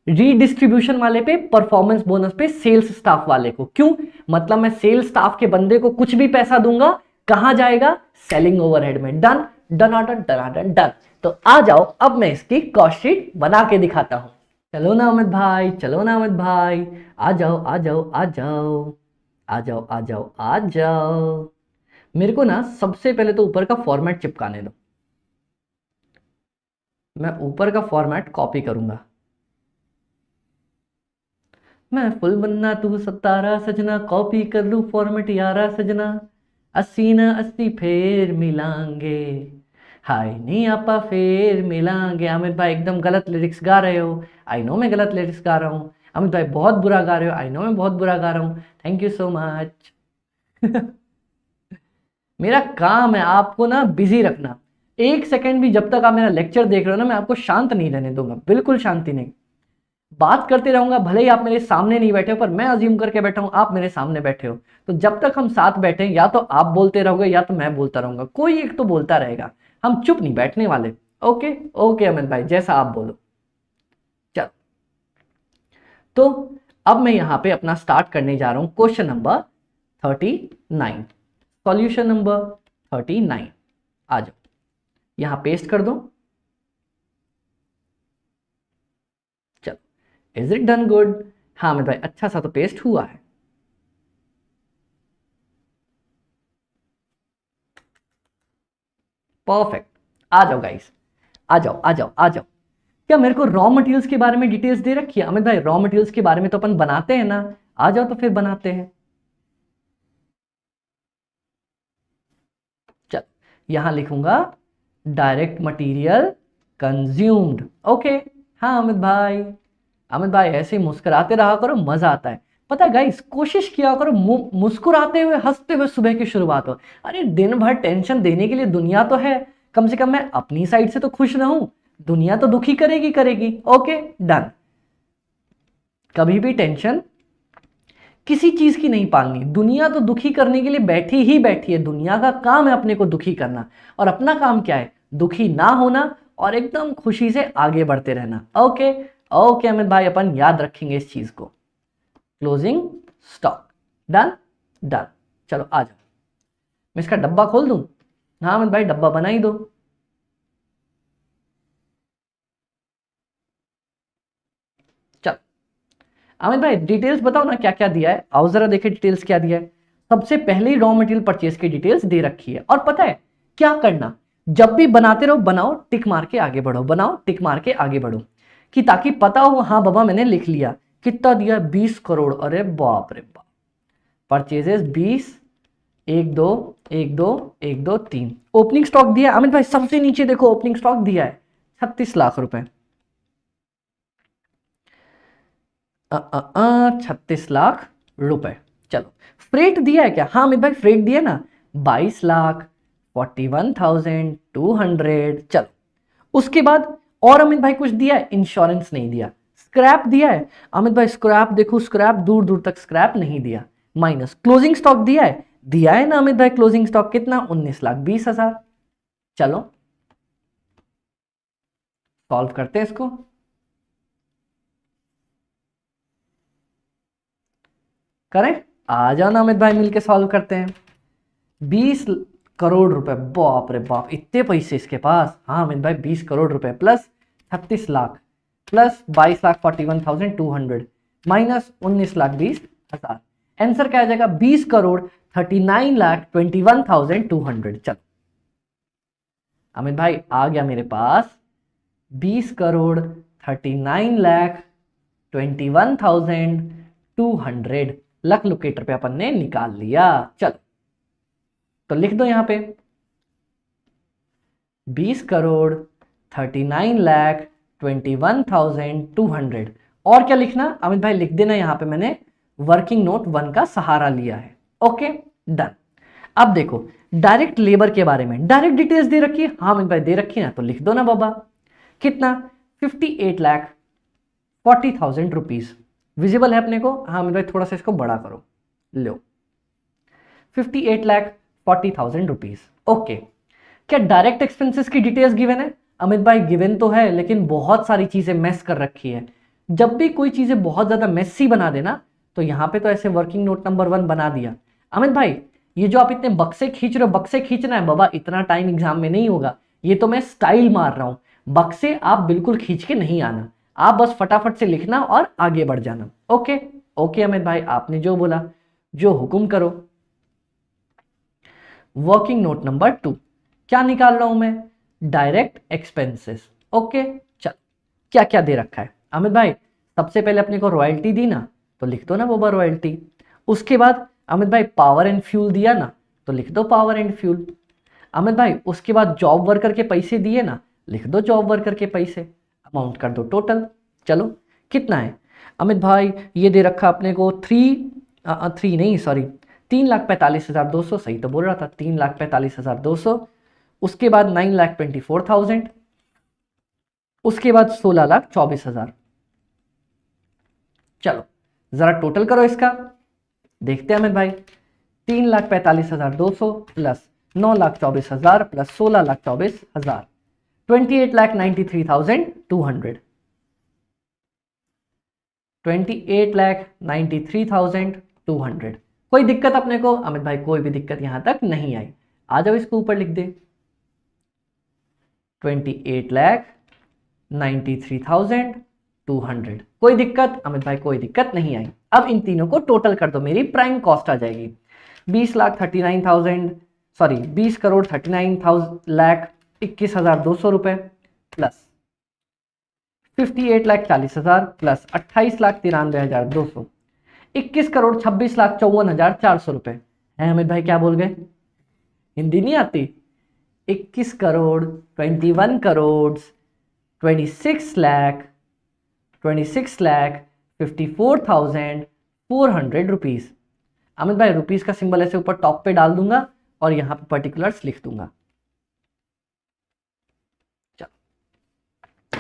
रीडिस्ट्रीब्यूशन वाले पे, परफॉर्मेंस बोनस पे, सेल्स स्टाफ वाले को। क्यों? मतलब मैं सेल्स स्टाफ के बंदे को कुछ भी पैसा दूंगा, कहां जाएगा? सेलिंग ओवरहेड में। Done done done done done. तो आ जाओ, अब मैं इसकी कॉस्ट शीट बना के दिखाता हूं। चलो ना अमित भाई, चलो ना अमित भाई, आ जाओ आ जाओ आ जाओ आ जाओ आ जाओ आ जाओ। मेरे को ना सबसे पहले तो ऊपर का फॉर्मेट चिपकाने दो, मैं ऊपर का फॉर्मेट कॉपी करूंगा। मैं फुल बनना तू सतारा सजना, कॉपी कर लू फॉर्मेट यारा सजना, 80 न 80 फेर मिलांगे, हाय नहीं आपा फेर मिलांगे। अमित भाई एकदम गलत लिरिक्स गा रहे हो, आई नो मैं गलत लिरिक्स गा रहा हूँ। अमित भाई बहुत बुरा गा रहे हो, आई नो मैं बहुत बुरा गा रहा हूँ, थैंक यू सो मच। मेरा काम है आपको ना बिजी रखना। एक सेकंड भी जब तक आप मेरा लेक्चर देख रहे हो ना, मैं आपको शांत नहीं रहने दूंगा, बिल्कुल शांति नहीं। बात करते रहूंगा, भले ही आप मेरे सामने नहीं बैठे हो, पर मैं अज्यूम करके बैठा हूं आप मेरे सामने बैठे हो। तो जब तक हम साथ बैठे हैं, या तो आप बोलते रहोगे या तो मैं बोलता रहूंगा, कोई एक तो बोलता रहेगा, हम चुप नहीं बैठने वाले। ओके ओके अमित भाई, जैसा आप बोलो। चल, तो अब मैं यहां पे अपना स्टार्ट करने जा रहा हूं क्वेश्चन नंबर 39, सॉल्यूशन नंबर 39। आ जाओ, यहां पेस्ट कर दो। चलो, इज इट डन गुड? हाँ अमित भाई, अच्छा सा तो पेस्ट हुआ है। परफेक्ट। आ जाओ गाइस, आ जाओ आ जाओ आ जाओ। क्या मेरे को रॉ मटेरियल्स के बारे में डिटेल्स दे रखी है? अमित भाई रॉ मटेरियल्स के बारे में तो अपन बनाते हैं ना, आ जाओ तो फिर बनाते हैं। चल, यहां लिखूंगा डायरेक्ट मटेरियल कंज्यूम्ड। ओके। हाँ अमित भाई, अमित भाई ऐसे ही मुस्कुराते रहा करो, मजा आता है। पता है गाइस, कोशिश किया करो मुस्कुराते हुए हंसते हुए सुबह की शुरुआत हो। अरे दिन भर टेंशन देने के लिए दुनिया तो है, कम से कम मैं अपनी साइड से तो खुश रहूं, दुनिया तो दुखी करेगी करेगी। Okay done. कभी भी टेंशन किसी चीज की नहीं पालनी, दुनिया तो दुखी करने के लिए बैठी ही बैठी है, दुनिया का काम है अपने को दुखी करना, और अपना काम क्या है? दुखी ना होना और एकदम खुशी से आगे बढ़ते रहना। ओके ओके अमित भाई, अपन याद रखेंगे इस चीज को। Closing stock. Done done. चलो आ जाओ, मैं इसका डब्बा खोल दूं? हाँ अमित भाई, डब्बा बना ही दो। चल अमित भाई, डिटेल्स बताओ ना क्या क्या दिया है, आओ जरा देखे डिटेल्स क्या दिया है। सबसे पहले रॉ मटेरियल परचेज की डिटेल्स दे रखी है, और पता है क्या करना? जब भी बनाते रहो, बनाओ टिक मार के आगे बढ़ो, बनाओ टिक मार के आगे बढ़ो, कि ताकि पता हो हाँ बाबा मैंने लिख लिया। कितना दिया? 20 करोड़। अरे बाप रे बाप। परचेजेस 20, 1 2 1 2 1 2 3। ओपनिंग स्टॉक दिया अमित भाई, सबसे नीचे देखो ओपनिंग स्टॉक दिया है 36 लाख रुपए। 36 लाख रुपए। चलो फ्रेट दिया है क्या? हाँ अमित भाई फ्रेट दिया ना, 22,41,200। चलो उसके बाद और अमित भाई कुछ दिया है? इंश्योरेंस नहीं दिया। स्क्रैप दिया है अमित भाई? स्क्रैप देखो, स्क्रैप दूर दूर तक स्क्रैप नहीं दिया। माइनस क्लोजिंग स्टॉक दिया है? दिया है ना अमित भाई। क्लोजिंग स्टॉक कितना? 19,20,000। चलो सॉल्व करते हैं इसको। करें, आ जाओ ना अमित भाई, मिलके सॉल्व करते हैं। 20 करोड़ रुपए, बाप रे बाप, इतने पैसे इसके पास। हाँ अमित भाई 20 करोड़ रुपए plus 36 lakh plus 22,41,200 minus 19,20,000। Answer क्या आ जाएगा? 20,39,21,200। चलो अमित भाई आ गया मेरे पास 20,39,21,200। लक लोकेटर पे अपन ने निकाल लिया। चलो तो लिख दो यहां पे 20,39,21,200। और क्या लिखना अमित भाई? लिख देना यहां पे मैंने वर्किंग नोट 1 का सहारा लिया है। Okay done. अब देखो डायरेक्ट लेबर के बारे में डायरेक्ट डिटेल्स दे रखी है। हाँ अमित भाई दे रखी है ना, तो लिख दो ना बाबा। कितना? 58,40,000 रुपीज। विजिबल है अपने को? हाँ अमित भाई थोड़ा सा इसको बड़ा करो, लो 58,40,000 रुपीज। ओके, क्या डायरेक्ट एक्सपेंसेस की डिटेल्स गिवन है? अमित भाई गिवन तो है, लेकिन बहुत सारी चीजें मेस कर रखी है। जब भी कोई चीजें बहुत ज्यादा मेसी बना देना, तो यहां पे तो ऐसे वर्किंग नोट नंबर 1 बना दिया। अमित भाई ये जो आप इतने बक्से खींच रहे हो, बक्से खींचना है बाबा, इतना टाइम एग्जाम में नहीं होगा। ये तो मैं स्टाइल मार रहा हूं, बक्से आप बिल्कुल खींच के नहीं आना, आप बस फटाफट से लिखना और आगे बढ़ जाना। ओके ओके अमित भाई, आपने जो बोला, जो हुक्म करो। वर्किंग नोट नंबर 2 क्या निकाल रहा हूं मैं? Direct expenses. ओके चल, क्या क्या दे रखा है अमित भाई? सबसे पहले अपने को रॉयल्टी दी ना, तो लिख दो ना बाबा रॉयल्टी। उसके बाद अमित भाई पावर एंड फ्यूल दिया ना, तो लिख दो पावर एंड फ्यूल। अमित भाई उसके बाद जॉब वर्कर के पैसे दिए ना, लिख दो जॉब वर्कर के पैसे। अमाउंट कर दो टोटल। चलो कितना है अमित भाई? ये दे रखा अपने को 3,45,200। सही तो बोल रहा था, 3,45,200। उसके बाद 9,24,000। उसके बाद 16,24,000। चलो जरा टोटल करो इसका, देखते हैं अमित भाई। 3,45,200 प्लस 9,24,000 प्लस 16,24,000, 28,93,200। 28,93,200। कोई दिक्कत अपने को अमित भाई? कोई भी दिक्कत यहां तक नहीं आई। आ जाओ इसको ऊपर लिख दे 28,93,200। कोई दिक्कत अमित भाई? कोई दिक्कत नहीं आई। अब इन तीनों को टोटल कर दो, मेरी प्राइम कॉस्ट आ जाएगी 20 करोड़ 39,21,200 रुपए प्लस 58,40,000 प्लस 28,93,200, 21 करोड़ 26,54,400 रुपए है। अमित भाई क्या बोल गए? हिंदी नहीं आती? 21 करोड़ 21 करोड़ 26,54,400 रुपीज। अमित भाई रुपीज का सिंबल ऐसे ऊपर टॉप पे डाल दूंगा और यहां पे पर्टिकुलर्स लिख दूंगा। चलो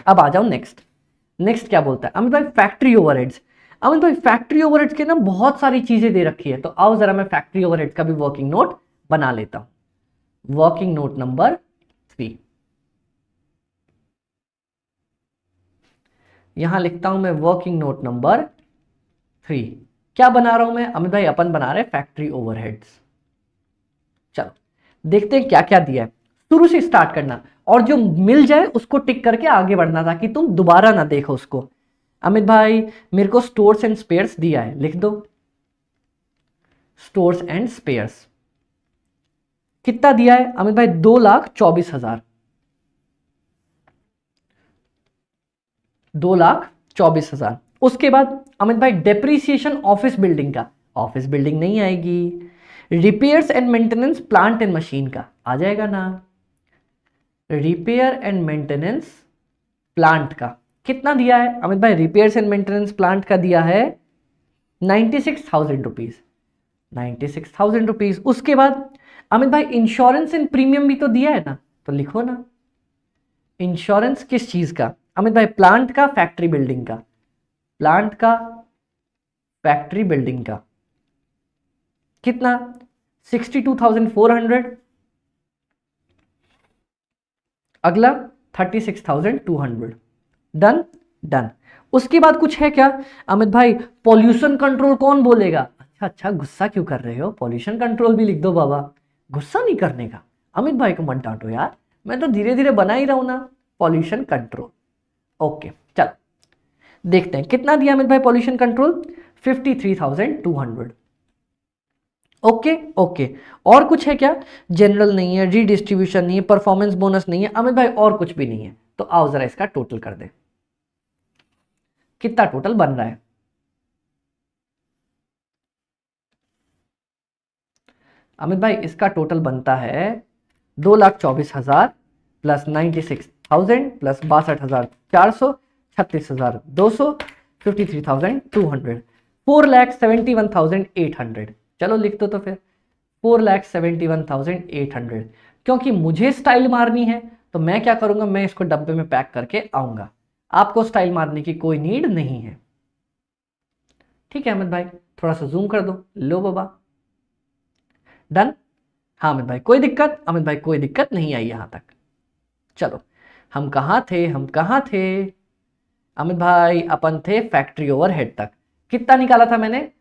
अब आ जाओ नेक्स्ट। नेक्स्ट क्या बोलता है अमित भाई? Factory overheads. अमित भाई फैक्ट्री ओवरहेड्स के ना बहुत सारी चीजें दे रखी है, तो आओ जरा मैं फैक्ट्री ओवरहेड्स का भी वर्किंग नोट बना लेता हूं। वर्किंग नोट नंबर 3 यहां लिखता हूं मैं, वर्किंग नोट नंबर 3। क्या बना रहा हूं मैं अमित भाई? अपन बना रहे फैक्ट्री ओवरहेड्स। चलो देखते हैं क्या क्या दिया है। शुरू से स्टार्ट करना और जो मिल जाए उसको टिक करके आगे बढ़ना, ताकि तुम दोबारा ना देखो उसको। अमित भाई मेरे को स्टोर्स एंड स्पेयर्स दिया है, लिख दो स्टोर्स एंड स्पेयर्स। कितना दिया है अमित भाई? 2,24,000। 2,24,000। उसके बाद अमित भाई डेप्रीसिएशन ऑफिस बिल्डिंग का, ऑफिस बिल्डिंग नहीं आएगी। Repairs and maintenance plant and machine का आ जाएगा ना। रिपेयर एंड मेंटेनेंस प्लांट का कितना दिया है अमित भाई? रिपेयर्स एंड मेंटेनेंस प्लांट का दिया है 96,000 रुपीज। 96,000 रुपीज। उसके बाद अमित भाई इंश्योरेंस एंड प्रीमियम भी तो दिया है ना, तो लिखो ना इंश्योरेंस किस चीज का अमित भाई, प्लांट का फैक्ट्री बिल्डिंग का, प्लांट का फैक्ट्री बिल्डिंग का कितना 62,400, अगला 36,200। Done done. उसके बाद कुछ है क्या अमित भाई, पॉल्यूशन कंट्रोल कौन बोलेगा, अच्छा अच्छा गुस्सा क्यों कर रहे हो, पॉल्यूशन कंट्रोल भी लिख दो बाबा, गुस्सा नहीं करने का, अमित भाई को मत डांटो यार, मैं तो धीरे धीरे बना ही रहा हूं ना, पॉल्यूशन कंट्रोल। ओके चलो देखते हैं कितना दिया अमित भाई पॉल्यूशन कंट्रोल, 53,200। Okay okay. और कुछ है क्या, जनरल नहीं है, रीडिस्ट्रीब्यूशन नहीं है, परफॉर्मेंस बोनस नहीं है अमित भाई, और कुछ भी नहीं है, तो आओ जरा इसका टोटल कर दे, कितना टोटल बन रहा है। अमित भाई इसका टोटल बनता है 2,24,000 प्लस 96,000 प्लस 62,400, 36,200, 53,200, 4,71,800। चलो लिख दो तो फिर 4,71,800। क्योंकि मुझे स्टाइल मारनी है तो मैं क्या करूंगा, मैं इसको डब्बे में पैक करके आऊंगा, आपको स्टाइल मारने की कोई नीड नहीं है। ठीक है अमित भाई, थोड़ा सा जूम कर दो, लो बाबा, डन। हाँ अमित भाई कोई दिक्कत, अमित भाई कोई दिक्कत नहीं आई यहां तक। चलो हम कहां थे, हम कहां थे अमित भाई, अपन थे फैक्ट्री ओवरहेड तक। कितना निकाला था मैंने,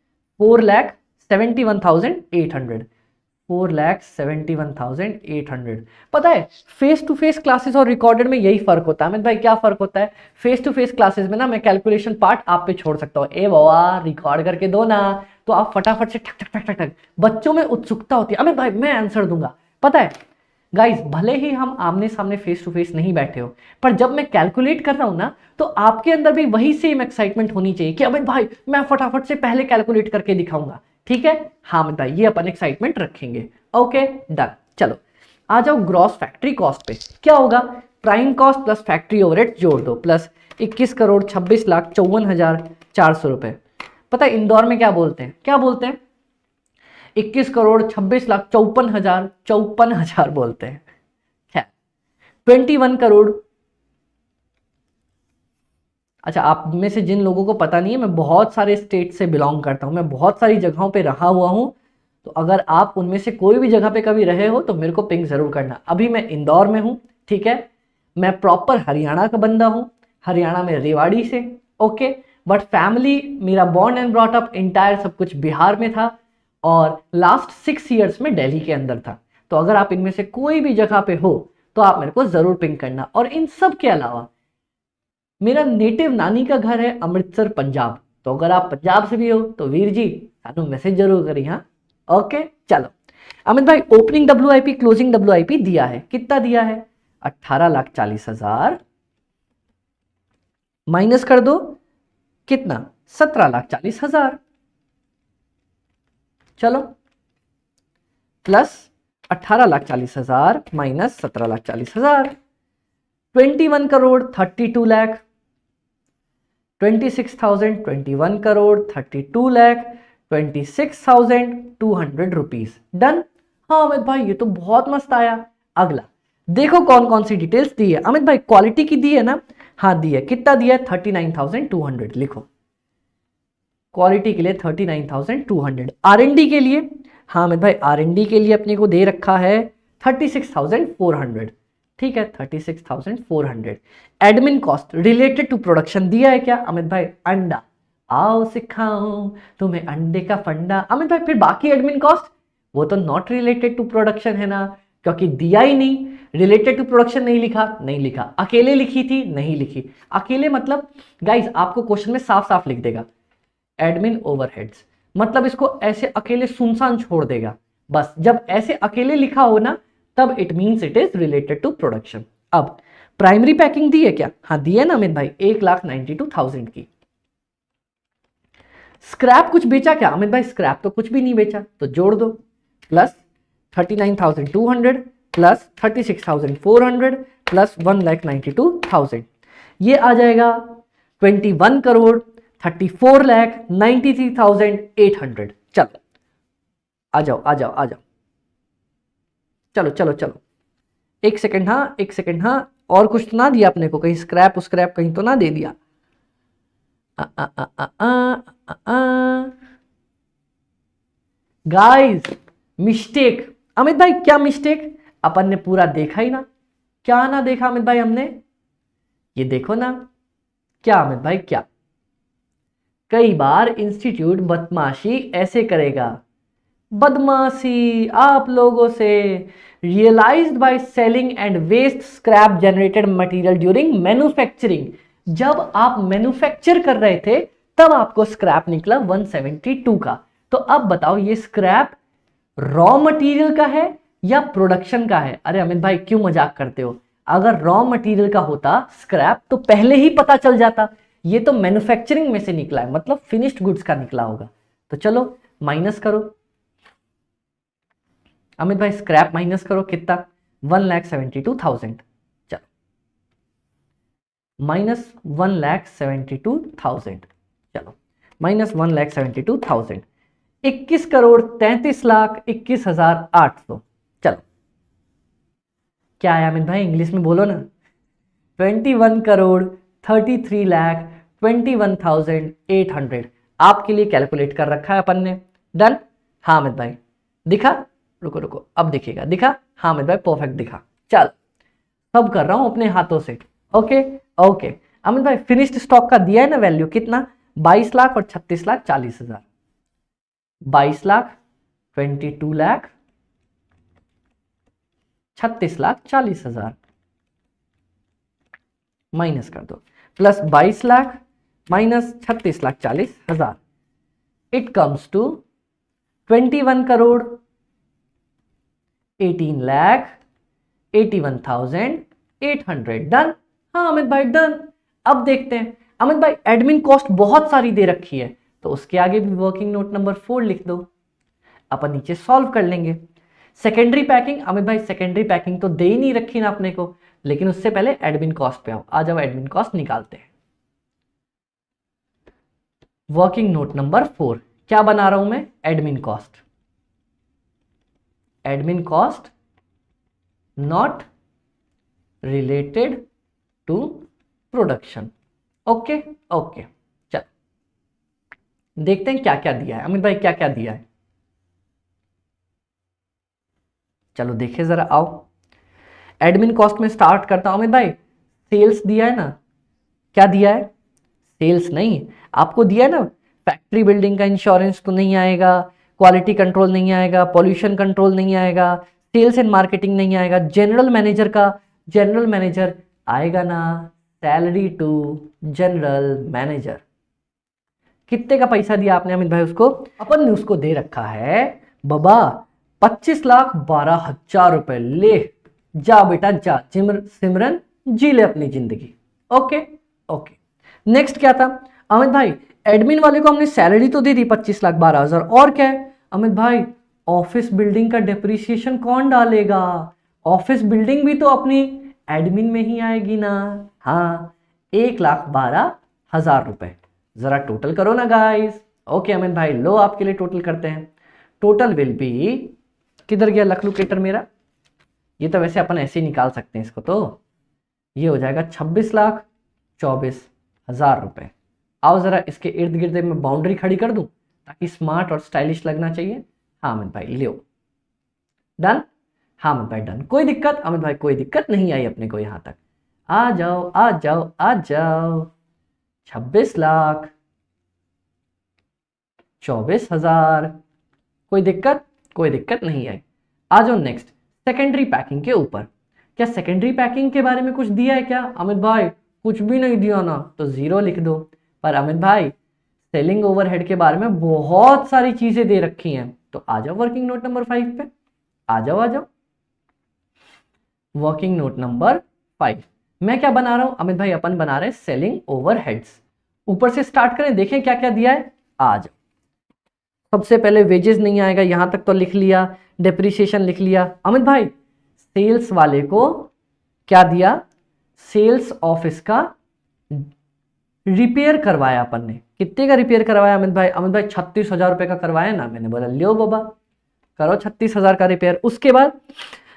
4,71,800, 4,71,800। पता है फेस टू फेस क्लासेस और रिकॉर्डेड में यही फर्क होता है अमित भाई, क्या फर्क होता है, फेस टू फेस क्लासेस में ना मैं कैलकुलेशन पार्ट आप पे छोड़ सकता हूँ, ए बाबा रिकॉर्ड करके दो ना, तो आप फटाफट से ठक ठक ठक ठक ठक, बच्चों में उत्सुकता होती है अमित भाई मैं आंसर दूंगा। पता है गाइस, भले ही हम आमने सामने फेस टू फेस नहीं बैठे हो, पर जब मैं कैलकुलेट कर रहा हूं ना, तो आपके अंदर भी वही सेम एक्साइटमेंट होनी चाहिए कि अमित भाई मैं फटाफट से पहले कैलकुलेट करके दिखाऊंगा। ठीक है हाँ अमित भाई, ये अपन एक्साइटमेंट रखेंगे। Okay done. चलो आ जाओ ग्रॉस फैक्ट्री कॉस्ट पे, क्या होगा, prime cost plus factory overhead जोड़ दो, प्लस 21,26,54,400 रुपए। पता है इंदौर में क्या बोलते हैं, क्या बोलते हैं, 21,26,54,54,000 बोलते हैं, 21 करोड़। अच्छा आप में से जिन लोगों को पता नहीं है, मैं बहुत सारे स्टेट से बिलोंग करता हूं, मैं बहुत सारी जगहों पे रहा हुआ हूं, तो अगर आप उनमें से कोई भी जगह पे कभी रहे हो तो मेरे को पिंग जरूर करना। अभी मैं इंदौर में हूं, ठीक है, मैं प्रॉपर हरियाणा का बंदा हूं, हरियाणा में रेवाड़ी से। ओके, बट फैमिली मेरा born and brought up entire सब कुछ बिहार में था, और लास्ट 6 ईयर्स में दिल्ली के अंदर था। तो अगर आप इनमें से कोई भी जगह पे हो तो आप मेरे को जरूर पिंग करना। और इन सब के अलावा मेरा नेटिव नानी का घर है अमृतसर पंजाब, तो अगर आप पंजाब से भी हो तो वीर जी सानू मैसेज जरूर करी। हाँ ओके चलो अमित भाई, ओपनिंग WIP क्लोजिंग WIP दिया है, कितना दिया है, 18,40,000 माइनस कर दो कितना, 17,40,000। चलो plus 18,40,000 minus 17,40,000, 21 crore 32 lakh, 26,000 21 crore 32 lakh 26,200 rupees. Done. हाँ अमित भाई ये तो बहुत मस्त आया। अगला देखो कौन कौन सी डिटेल्स दी है अमित भाई, क्वालिटी की दी है ना, हाँ दी है, कितना दिया है, 39,200 लिखो, क्वालिटी के लिए 39,200। R&D के लिए, हाँ अमित भाई R&D के लिए अपने को दे रखा है 36,400, ठीक है 36,400। Admin cost related to production दिया है क्या अमित भाई, अंडा, आओ सिखाऊं तुम्हें अंडे का फंडा। अमित भाई फिर बाकी एडमिन कॉस्ट वो तो नॉट रिलेटेड टू प्रोडक्शन है ना, क्योंकि दिया ही नहीं, रिलेटेड टू प्रोडक्शन नहीं लिखा, नहीं लिखा, अकेले लिखी थी, नहीं लिखी, अकेले मतलब गाइस आपको क्वेश्चन में साफ साफ लिख देगा एडमिन ओवरहेड्स, मतलब इसको ऐसे अकेले सुनसान छोड़ देगा, बस जब ऐसे अकेले लिखा हो ना तब it means it is related to production. अब प्राइमरी पैकिंग दी है क्या, हाँ दी है ना अमित भाई, 1,92,000 की। स्क्रैप कुछ बेचा क्या अमित भाई, स्क्रैप तो कुछ भी नहीं बेचा, तो जोड़ दो, प्लस 39,200 प्लस 36,400 प्लस 1,92,000, ये आ जाएगा 21 करोड़ 34,93,800। चलो आ जाओ आ जाओ आ जाओ, चलो चलो चलो, एक सेकंड, हाँ एक सेकंड, हाँ और कुछ तो ना दिया अपने को, कहीं स्क्रैप स्क्रैप कहीं तो ना दे दिया। गाइस मिस्टेक, अमित भाई क्या मिस्टेक, अपन ने पूरा देखा ही ना, क्या ना देखा अमित भाई हमने, ये देखो ना, क्या अमित भाई क्या, कई बार इंस्टीट्यूट बदमाशी ऐसे करेगा, बदमाशी आप लोगों से, realized by selling and waste scrap generated material during manufacturing, जब आप मैन्युफैक्चर कर रहे थे तब आपको स्क्रैप निकला 172 का। तो अब बताओ ये स्क्रैप रॉ मटेरियल का है या प्रोडक्शन का है? अरे अमित भाई क्यों मजाक करते हो, अगर रॉ मटेरियल का होता स्क्रैप तो पहले ही पता चल जाता, ये तो मैन्युफैक्चरिंग में से निकला है, मतलब फिनिश्ड गुड्स का निकला होगा। तो चलो माइनस करो अमित भाई, स्क्रैप माइनस करो, कितना, 1,72,000, चलो माइनस 1,72,000, चलो माइनस 1,72,000, 21,33,21,800, चलो क्या है अमित भाई, इंग्लिश में बोलो ना, 21,33,21,800 आपके लिए कैलकुलेट कर रखा है अपन ने, डन। हाँ अमित भाई दिखा, रुको रुको अब दिखेगा, दिखा, हाँ अमित भाई परफेक्ट दिखा, चल सब कर रहा हूं अपने हाथों से, ओके ओके। अमित भाई फिनिश्ड स्टॉक का दिया है ना वैल्यू, कितना, 22 लाख और 36,40,000, 22 लाख, 22 लाख, 36,40,000 माइनस कर दो, plus 22 lakh minus 36,40,000, it comes to 21,81,81,800, done. हाँ अमित भाई डन। अब देखते हैं अमित भाई, एडमिन कॉस्ट बहुत सारी दे रखी है तो उसके आगे भी वर्किंग नोट नंबर 4 लिख दो, अपन नीचे सॉल्व कर लेंगे। सेकेंडरी पैकिंग, अमित भाई सेकेंडरी पैकिंग तो दे ही नहीं रखी ना अपने को, लेकिन उससे पहले एडमिन कॉस्ट पे आओ, आ जाओ एडमिन कॉस्ट निकालते हैं। वर्किंग नोट नंबर 4 क्या बना रहा हूं मैं, admin cost, admin cost not related to production, okay okay. चल देखते हैं क्या क्या दिया है अमित भाई, क्या क्या दिया है, चलो देखे जरा, आओ एडमिन कॉस्ट में स्टार्ट करता हूं अमित भाई। सेल्स दिया है ना, क्या दिया है, सेल्स नहीं, आपको दिया है ना, फैक्ट्री बिल्डिंग का इंश्योरेंस तो नहीं आएगा, क्वालिटी कंट्रोल नहीं आएगा, पॉल्यूशन कंट्रोल नहीं आएगा, सेल्स एंड मार्केटिंग नहीं आएगा, जनरल मैनेजर का, जनरल मैनेजर आएगा ना, सैलरी टू जनरल मैनेजर, कितने का पैसा दिया आपने अमित भाई उसको, अपन ने उसको दे रखा है बाबा 25,12,000 रुपए, ले जा बेटा जा, सिमरन जी ले अपनी जिंदगी, ओके ओके। नेक्स्ट क्या था अमित भाई, एडमिन वाले को हमने सैलरी तो दे दी 25,12,000, और क्या है अमित भाई, ऑफिस बिल्डिंग का डेप्रिसिएशन कौन डालेगा, ऑफिस बिल्डिंग भी तो अपनी एडमिन में ही आएगी ना, हाँ 1,12,000 रुपए, जरा टोटल करो ना गाइस। ओके अमित भाई लो आपके लिए टोटल करते हैं, टोटल विल बी, किधर गया लकलुकेटर मेरा, ये तो वैसे अपन ऐसे ही निकाल सकते हैं इसको, तो ये हो जाएगा 26,24,000 रुपए। आओ जरा इसके इर्द गिर्द में बाउंड्री खड़ी कर दूं ताकि स्मार्ट और स्टाइलिश लगना चाहिए, हाँ अमित भाई लियो, डन, हाँ अमित भाई डन, कोई दिक्कत अमित भाई, कोई दिक्कत नहीं आई अपने को यहां तक, आ जाओ आ जाओ आ जाओ, 26,24,000, कोई दिक्कत, कोई दिक्कत नहीं आई। आ जाओ नेक्स्ट सेकेंडरी पैकिंग के ऊपर, क्या सेकेंडरी पैकिंग के बारे में कुछ दिया है क्या अमित भाई, कुछ भी नहीं दिया ना, तो 0 लिख दो। पर अमित भाई सेलिंग ओवरहेड के बारे में बहुत सारी चीजें दे रखी हैं, तो आ जाओ वर्किंग नोट नंबर 5 पे, आ जाओ आ जाओ, वर्किंग नोट नंबर 5 मैं क्या बना रहा हूं अमित भाई, अपन बना रहे हैं सेलिंग ओवरहेड्स, ऊपर से स्टार्ट करें, देखें क्या क्या दिया है, आ जाओ। सबसे पहले वेजेस नहीं आएगा, यहां तक तो लिख लिया, डेप्रिसिएशन लिख लिया अमित भाई, सेल्स वाले को क्या दिया, सेल्स ऑफिस का रिपेयर करवाया अपन ने, कितने का रिपेयर करवाया अमित भाई, 36,000 रुपए का करवाया ना, मैंने बोला लियो बाबा करो 36,000 का रिपेयर। उसके बाद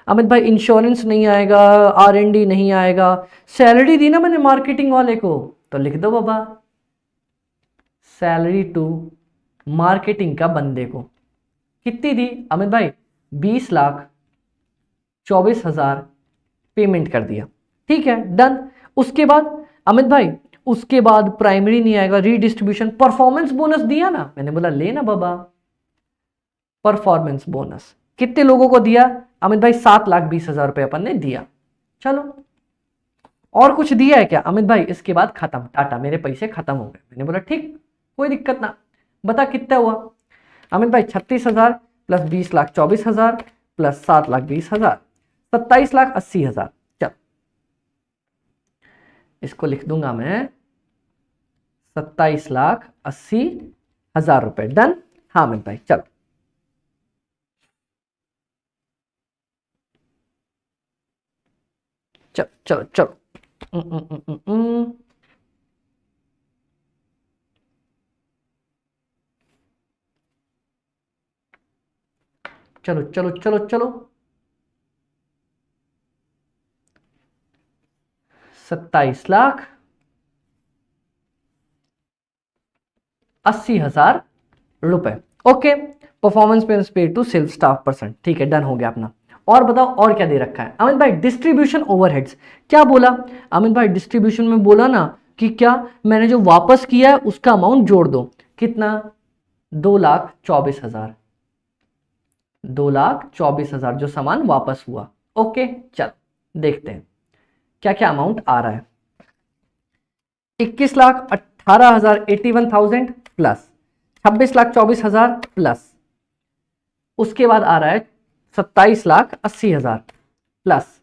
अमित भाई इंश्योरेंस नहीं आएगा, R&D नहीं आएगा, सैलरी दी ना मैंने मार्केटिंग वाले को, तो लिख दो बाबा सैलरी टू मार्केटिंग का बंदे को। कितनी दी अमित भाई? 20,24,000 पेमेंट कर दिया, ठीक है डन। उसके बाद अमित भाई उसके बाद प्राइमरी नहीं आएगा, रीडिस्ट्रीब्यूशन, परफॉर्मेंस बोनस दिया ना, मैंने बोला लेना बाबा परफॉर्मेंस बोनस। कितने लोगों को दिया अमित भाई? 7,20,000 रुपए अपन ने दिया। चलो और कुछ दिया है क्या अमित भाई? इसके बाद खत्म, टाटा, मेरे पैसे खत्म हो गए। मैंने बोला ठीक, कोई दिक्कत ना, बता कितना हुआ अमित भाई? 36,000 प्लस 20,24,000 प्लस 7,20,000, 27,80,000। चल इसको लिख दूंगा मैं 27,80,000 रुपए, डन। हाँ अमित भाई चलो चलो चलो चलो चलो चलो चलो चलो 27,80,000 रुपए। Okay, performance payments paid to sales staff percent, ठीक है डन हो गया अपना। और बताओ और क्या दे रखा है अमित भाई? Distribution overheads. क्या बोला अमित भाई? डिस्ट्रीब्यूशन में बोला ना कि क्या मैंने जो वापस किया है उसका अमाउंट जोड़ दो। कितना? 2,24,000, 2,24,000 जो सामान वापस हुआ। ओके चल देखते हैं क्या क्या अमाउंट आ रहा है। 21,18,000 81,000 प्लस 26,24,000 प्लस उसके बाद आ रहा है 27,80,000 प्लस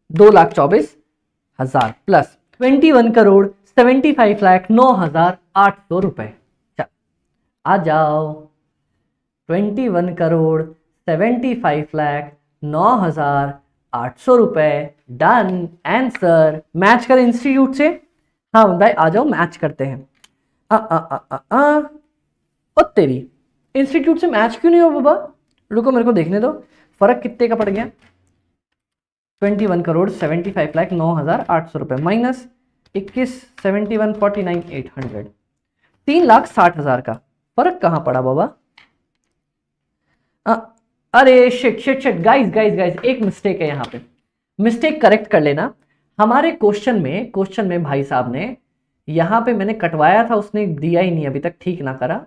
2,24,000 प्लस 21,75,09,800 रुपए। चल आ जाओ 21,75,09,800 रुपए, डन। आंसर मैच कर इंस्टीट्यूट से। हाँ भाई आ जाओ मैच करते हैं। ओ तेरी, इंस्टीट्यूट से मैच क्यों नहीं हो बाबा? रुको मेरे को देखने दो फर्क कितने का पड़ गया। 21,75,09,800 रुपए माइनस 21,71,49,800, 3,60,000 का फर्क कहां पड़ा बाबा? अरे shit shit shit, guys guys guys, एक मिस्टेक है यहाँ पे, मिस्टेक करेक्ट कर लेना। हमारे क्वेश्चन में भाई साहब ने यहाँ पे मैंने कटवाया था, उसने दिया ही नहीं अभी तक, ठीक ना करा।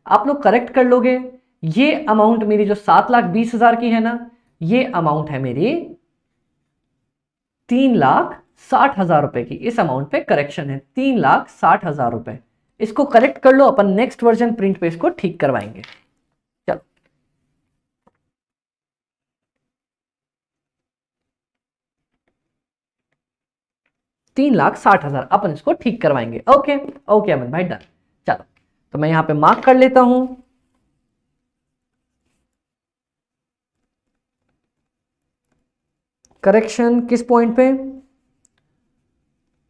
आप लोग करेक्ट कर लोगे। ये अमाउंट मेरी जो 7,20,000 की है ना, ये अमाउंट है मेरी 3,60,000 रुपए की। इस अमाउंट पे करेक्शन है 3,60,000 रुपए। इसको करेक्ट कर लो, अपन नेक्स्ट वर्जन प्रिंट पे इसको ठीक करवाएंगे। चलो 3,60,000 अपन इसको ठीक करवाएंगे। ओके ओके अमित भाई डन। चलो तो मैं यहां पे मार्क कर लेता हूं। करेक्शन किस पॉइंट पे?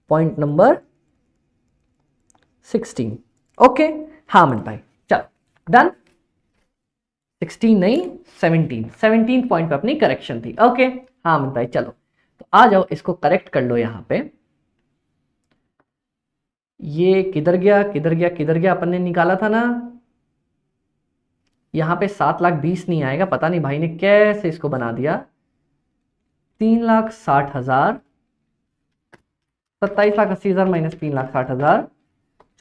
Point number 16। ओके हाँ अमित भाई चलो डन। 16 नहीं 17 पॉइंट पे अपनी करेक्शन थी। ओके हाँ अमित भाई चलो तो आ जाओ इसको करेक्ट कर लो। यहां पे ये किधर गया किधर गया किधर गया? अपन ने निकाला था ना, यहां पे 7,20,000 नहीं आएगा, पता नहीं भाई ने कैसे इसको बना दिया। 3,60,000, 27,80,000 माइनस 3,60,000,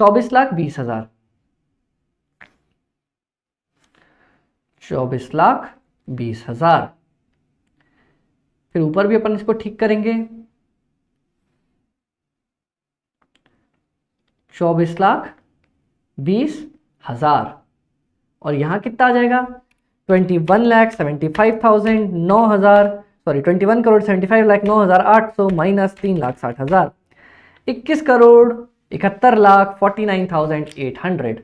24,20,000, 24,20,000। फिर ऊपर भी अपन इसको ठीक करेंगे, 24,20,000 और यहां कितना आ जाएगा? 21,75,009,000 सॉरी 21,75,09,800 माइनस 3,60,000, 21,71,49,800,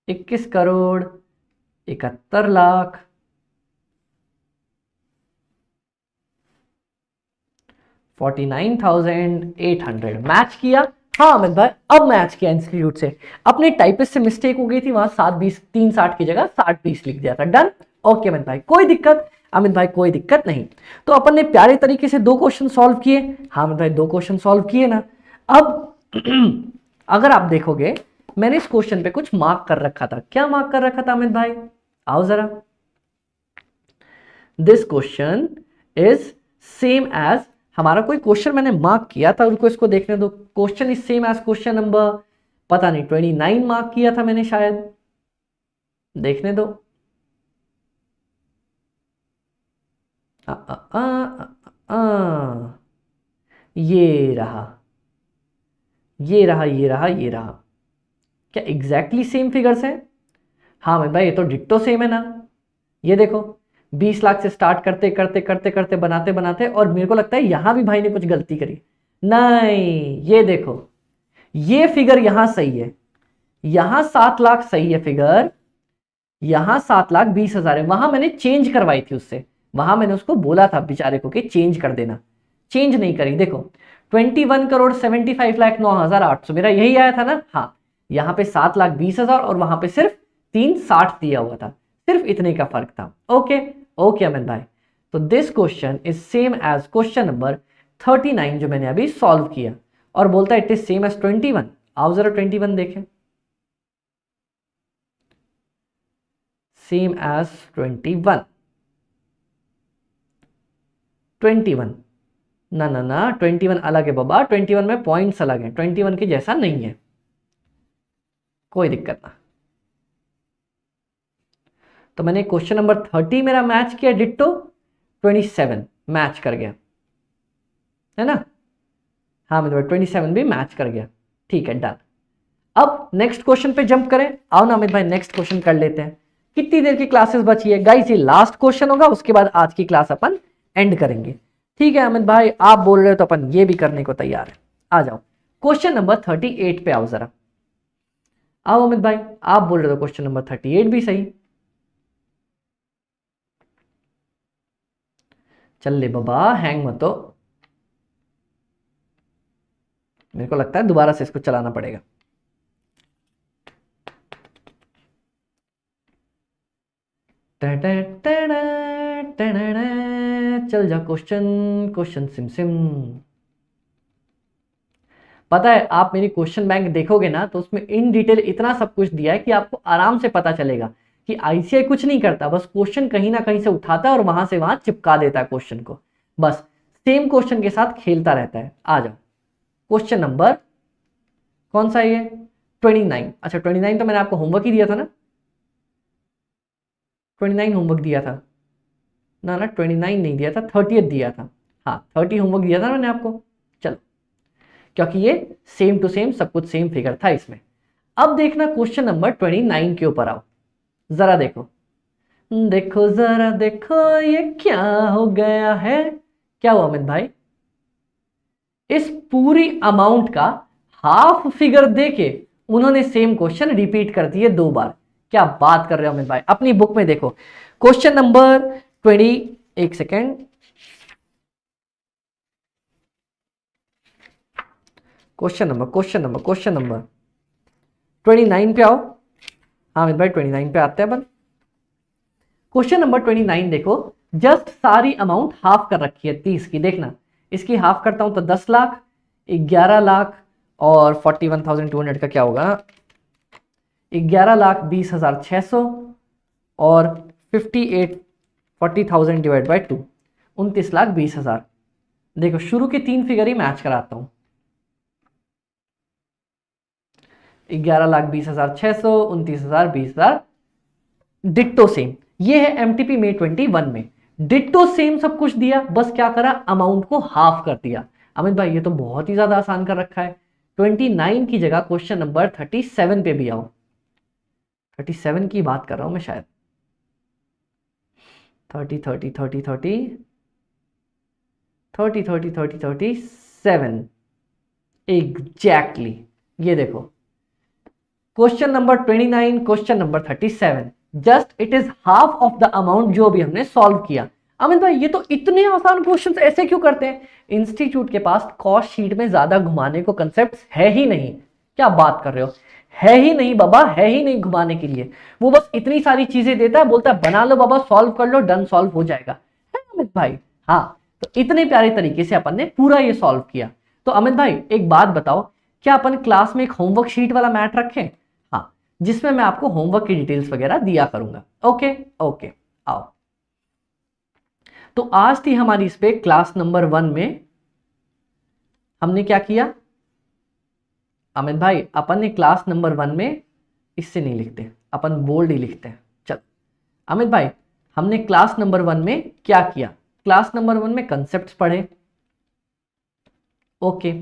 21,71,49,800 मैच किया। हाँ अमित भाई अब मैच किया इंस्टीट्यूट से। अपने टाइपिस्ट से मिस्टेक हो गई थी, वहां 7,20 3,60 की जगह 60,20 लिख दिया था, डन। ओके अमित भाई, कोई दिक्कत, अमित भाई कोई दिक्कत नहीं। तो अपन ने प्यारे तरीके से 2 क्वेश्चन सॉल्व किए। हाँ अमित भाई 2 क्वेश्चन सॉल्व किए ना। अब अगर आप देखोगे मैंने इस क्वेश्चन पे कुछ मार्क कर रखा था। क्या मार्क कर रखा था अमित भाई, आओ जरा। This question is same as, हमारा कोई क्वेश्चन मैंने मार्क किया था, उनको इसको देखने दो। Question is same as question number, पता नहीं 29 मार्क किया था मैंने शायद, देखने दो। आ, आ, आ, आ, आ, ये रहा, ये रहा, ये रहा, ये रहा। क्या एग्जैक्टली सेम फिगर्स है? हाँ मैं भाई ये तो डिट्टो सेम है ना। ये देखो 20 लाख से स्टार्ट करते करते करते करते बनाते बनाते, और मेरे को लगता है यहां भी भाई ने कुछ गलती करी। नहीं, ये देखो ये फिगर यहां सही है, यहां 7 लाख सही है फिगर, यहां 7,20,000 है। वहां मैंने चेंज करवाई थी उससे, वहां मैंने उसको बोला था बेचारे को कि चेंज कर देना, चेंज नहीं करी। देखो 21,75,09,800 मेरा यही आया था ना। हाँ यहाँ पे 7,20,000 और वहां पे सिर्फ 360 दिया हुआ था, सिर्फ इतने का फर्क था। ओके ओके अमित भाई, तो this question is same as question number 39 जो मैंने अभी सॉल्व किया, और बोलता है इट इज सेम एज 21। आओ जरा 21 देखें। सेम एज 21, 21 ना ना ना 21 अलग है बाबा, 21 में पॉइंट्स अलग है, 21 के जैसा नहीं है, कोई दिक्कत ना। तो मैंने क्वेश्चन नंबर 30 मेरा मैच किया, डिट्टो 27 मैच कर गया, है ना। हाँ मेरे 27 भी मैच कर गया, ठीक है डन। अब नेक्स्ट क्वेश्चन पे जंप करें, आओ ना अमित भाई नेक्स्ट क्वेश्चन कर लेते हैं। कितनी देर की क्लासेस बची है गाइस? ये लास्ट क्वेश्चन होगा, उसके बाद आज की क्लास अपन एंड करेंगे। ठीक है अमित भाई आप बोल रहे हो तो अपन ये भी करने को तैयार है। आ जाओ क्वेश्चन नंबर 38 पे आओ जरा। आओ अमित भाई, आप बोल रहे हो क्वेश्चन नंबर 38 भी सही। चल ले बाबा, हैंग मत हो, मेरे को लगता है दोबारा से इसको चलाना पड़ेगा। चल जा क्वेश्चन, क्वेश्चन सिम सिम। पता है आप मेरी क्वेश्चन बैंक देखोगे ना तो उसमें इन डिटेल इतना सब कुछ दिया है कि आपको आराम से पता चलेगा कि आईसीआई कुछ नहीं करता, बस क्वेश्चन कहीं ना कहीं से उठाता है और वहां से वहां चिपका देता है क्वेश्चन को, बस सेम क्वेश्चन के साथ खेलता रहता है। आ जाओ क्वेश्चन नंबर कौन सा ये 29। अच्छा 29 तो मैंने आपको होमवर्क ही दिया था ना, 29 होमवर्क दिया था ना, 29 नहीं दिया था, 30th दिया था। हाँ 30 होमवर्क दिया था मैंने आपको। चलो क्योंकि ये सेम टू सेम सब कुछ सेम फिगर था इसमें। अब देखना क्वेश्चन नंबर 29 के ऊपर आओ जरा। देखो देखो जरा देखो ये क्या हो गया है। क्या हुआ अमित भाई? इस पूरी अमाउंट का हाफ फिगर देके उन्होंने सेम क्वेश्चन रिपीट कर दिए 2 बार। क्या बात कर रहे हो अमित भाई? अपनी बुक में देखो क्वेश्चन नंबर 20, एक सेकेंड, क्वेश्चन नंबर 29 पे आओ। हाँ अमित भाई 29 पे आते हैं अपन। क्वेश्चन नंबर 29 देखो, जस्ट सारी अमाउंट हाफ कर रखी है 30 की। देखना इसकी हाफ करता हूं तो 10 लाख, 11 लाख और 41,200 का क्या होगा, 11,20,600 और 40,000 डिवाइड बाई 2, 29,20,000। देखो शुरू के 3 फिगर ही मैच कराता हूं, 11,20,600, 29,000, 20,000, डिट्टो सेम। ये है एमटीपी मे 21 में डिट्टो सेम सब कुछ दिया, बस क्या करा अमाउंट को हाफ कर दिया। अमित भाई ये तो बहुत ही ज्यादा आसान कर रखा है। 29 की जगह क्वेश्चन नंबर 37 पे भी आओ। 37 की बात कर रहा हूं मैं शायद, 30 30 30 30 30 30 30 37 एग्जैक्टली। ये देखो question number 29, question number 37, just it is half of the amount जो भी हमने सॉल्व किया। अमित भाई ये तो इतने आसान क्वेश्चंस ऐसे क्यों करते हैं? इंस्टीट्यूट के पास कॉस्ट शीट में ज्यादा घुमाने को कंसेप्ट है ही नहीं। क्या बात कर रहे हो, है ही नहीं बाबा, है ही नहीं घुमाने के लिए। वो बस इतनी सारी चीजें देता है, बोलता है बना लो बाबा, सॉल्व कर लो, डन, सॉल्व हो जाएगा, है ना अमित भाई? हाँ, तो इतने प्यारे तरीके से अपन ने पूरा ये सॉल्व किया। तो अमित भाई एक बात बताओ, क्या अपन क्लास में एक होमवर्क शीट वाला मैट रखें? हाँ, जिसमें मैं आपको होमवर्क की डिटेल्स वगैरह दिया करूंगा। ओके ओके, आओ। तो आज थी हमारी इस पे क्लास नंबर 1 में हमने क्या किया अमित भाई? अपन ने क्लास नंबर 1 में, इससे नहीं लिखते अपन, बोल्ड ही लिखते हैं। चल अमित भाई, हमने क्लास नंबर 1 में क्या किया? क्लास नंबर 1 में कंसेप्ट्स पढ़े। ओके,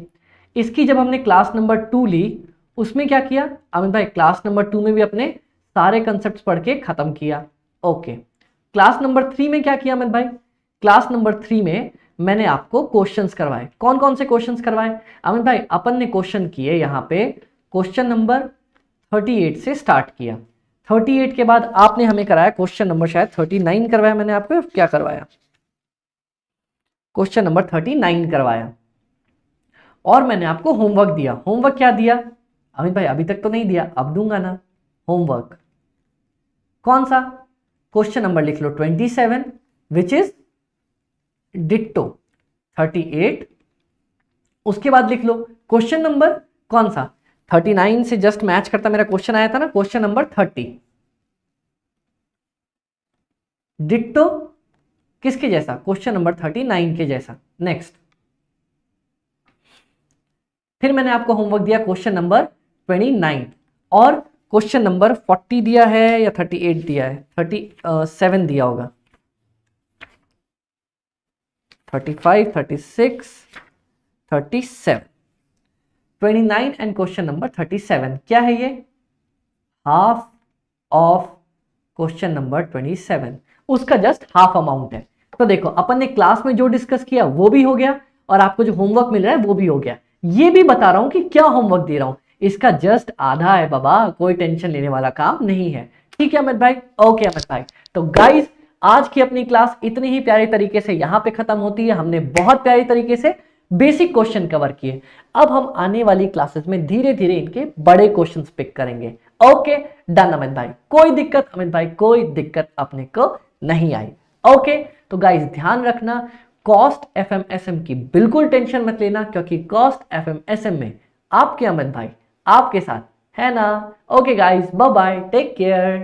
इसकी जब हमने क्लास नंबर 2 ली, उसमें क्या किया अमित भाई? क्लास नंबर 2 में भी अपने सारे कंसेप्ट्स पढ़ के खत्म किया। ओके, क्लास नंबर 3 में क्या किया अमित भाई? क्लास नंबर 3 में मैंने आपको क्वेश्चंस करवाए। कौन कौन से क्वेश्चंस करवाए अमित भाई? अपन ने क्वेश्चन किए यहाँ पे, क्वेश्चन नंबर 38 से स्टार्ट किया। 38 के बाद आपने हमें कराया क्वेश्चन नंबर शायद 39 करवाया मैंने आपको, क्या करवाया? क्वेश्चन नंबर 39 करवाया। और मैंने आपको होमवर्क दिया। होमवर्क क्या दिया अमित भाई? अभी तक तो नहीं दिया, अब दूंगा ना होमवर्क। कौन सा? क्वेश्चन नंबर लिख लो 27, विच इज डिट्टो 38। उसके बाद लिख लो क्वेश्चन नंबर कौन सा? 39 से जस्ट मैच करता मेरा क्वेश्चन आया था ना, क्वेश्चन नंबर 30। डिट्टो किसके जैसा? क्वेश्चन नंबर 39 के जैसा। नेक्स्ट, फिर मैंने आपको होमवर्क दिया क्वेश्चन नंबर 29, और क्वेश्चन नंबर 40 दिया है या 38 दिया है? 37 दिया होगा। 35, 36, 37, 29 एंड क्वेश्चन नंबर 37। क्या है ये? हाफ ऑफ क्वेश्चन नंबर 27, उसका जस्ट हाफ अमाउंट है। तो देखो अपन ने क्लास में जो डिस्कस किया वो भी हो गया, और आपको जो होमवर्क मिल रहा है वो भी हो गया। ये भी बता रहा हूं कि क्या होमवर्क दे रहा हूं, इसका जस्ट आधा है बाबा, कोई टेंशन लेने वाला काम नहीं है। ठीक है अमित भाई? ओके अमित भाई, तो गाइस आज की अपनी क्लास इतनी ही प्यारे तरीके से यहां पे खत्म होती है। हमने बहुत प्यारे तरीके से बेसिक क्वेश्चन कवर किए। अब हम आने वाली क्लासेस में धीरे धीरे इनके बड़े क्वेश्चंस पिक करेंगे। ओके डन अमित भाई, कोई दिक्कत अमित भाई? कोई दिक्कत अपने को नहीं आई। ओके, तो गाइस ध्यान रखना, कॉस्ट एफएमएसएम की बिल्कुल टेंशन मत लेना, क्योंकि कॉस्ट एफएमएसएम में आपके अमित भाई आपके साथ है ना। Okay guys, bye bye, take care.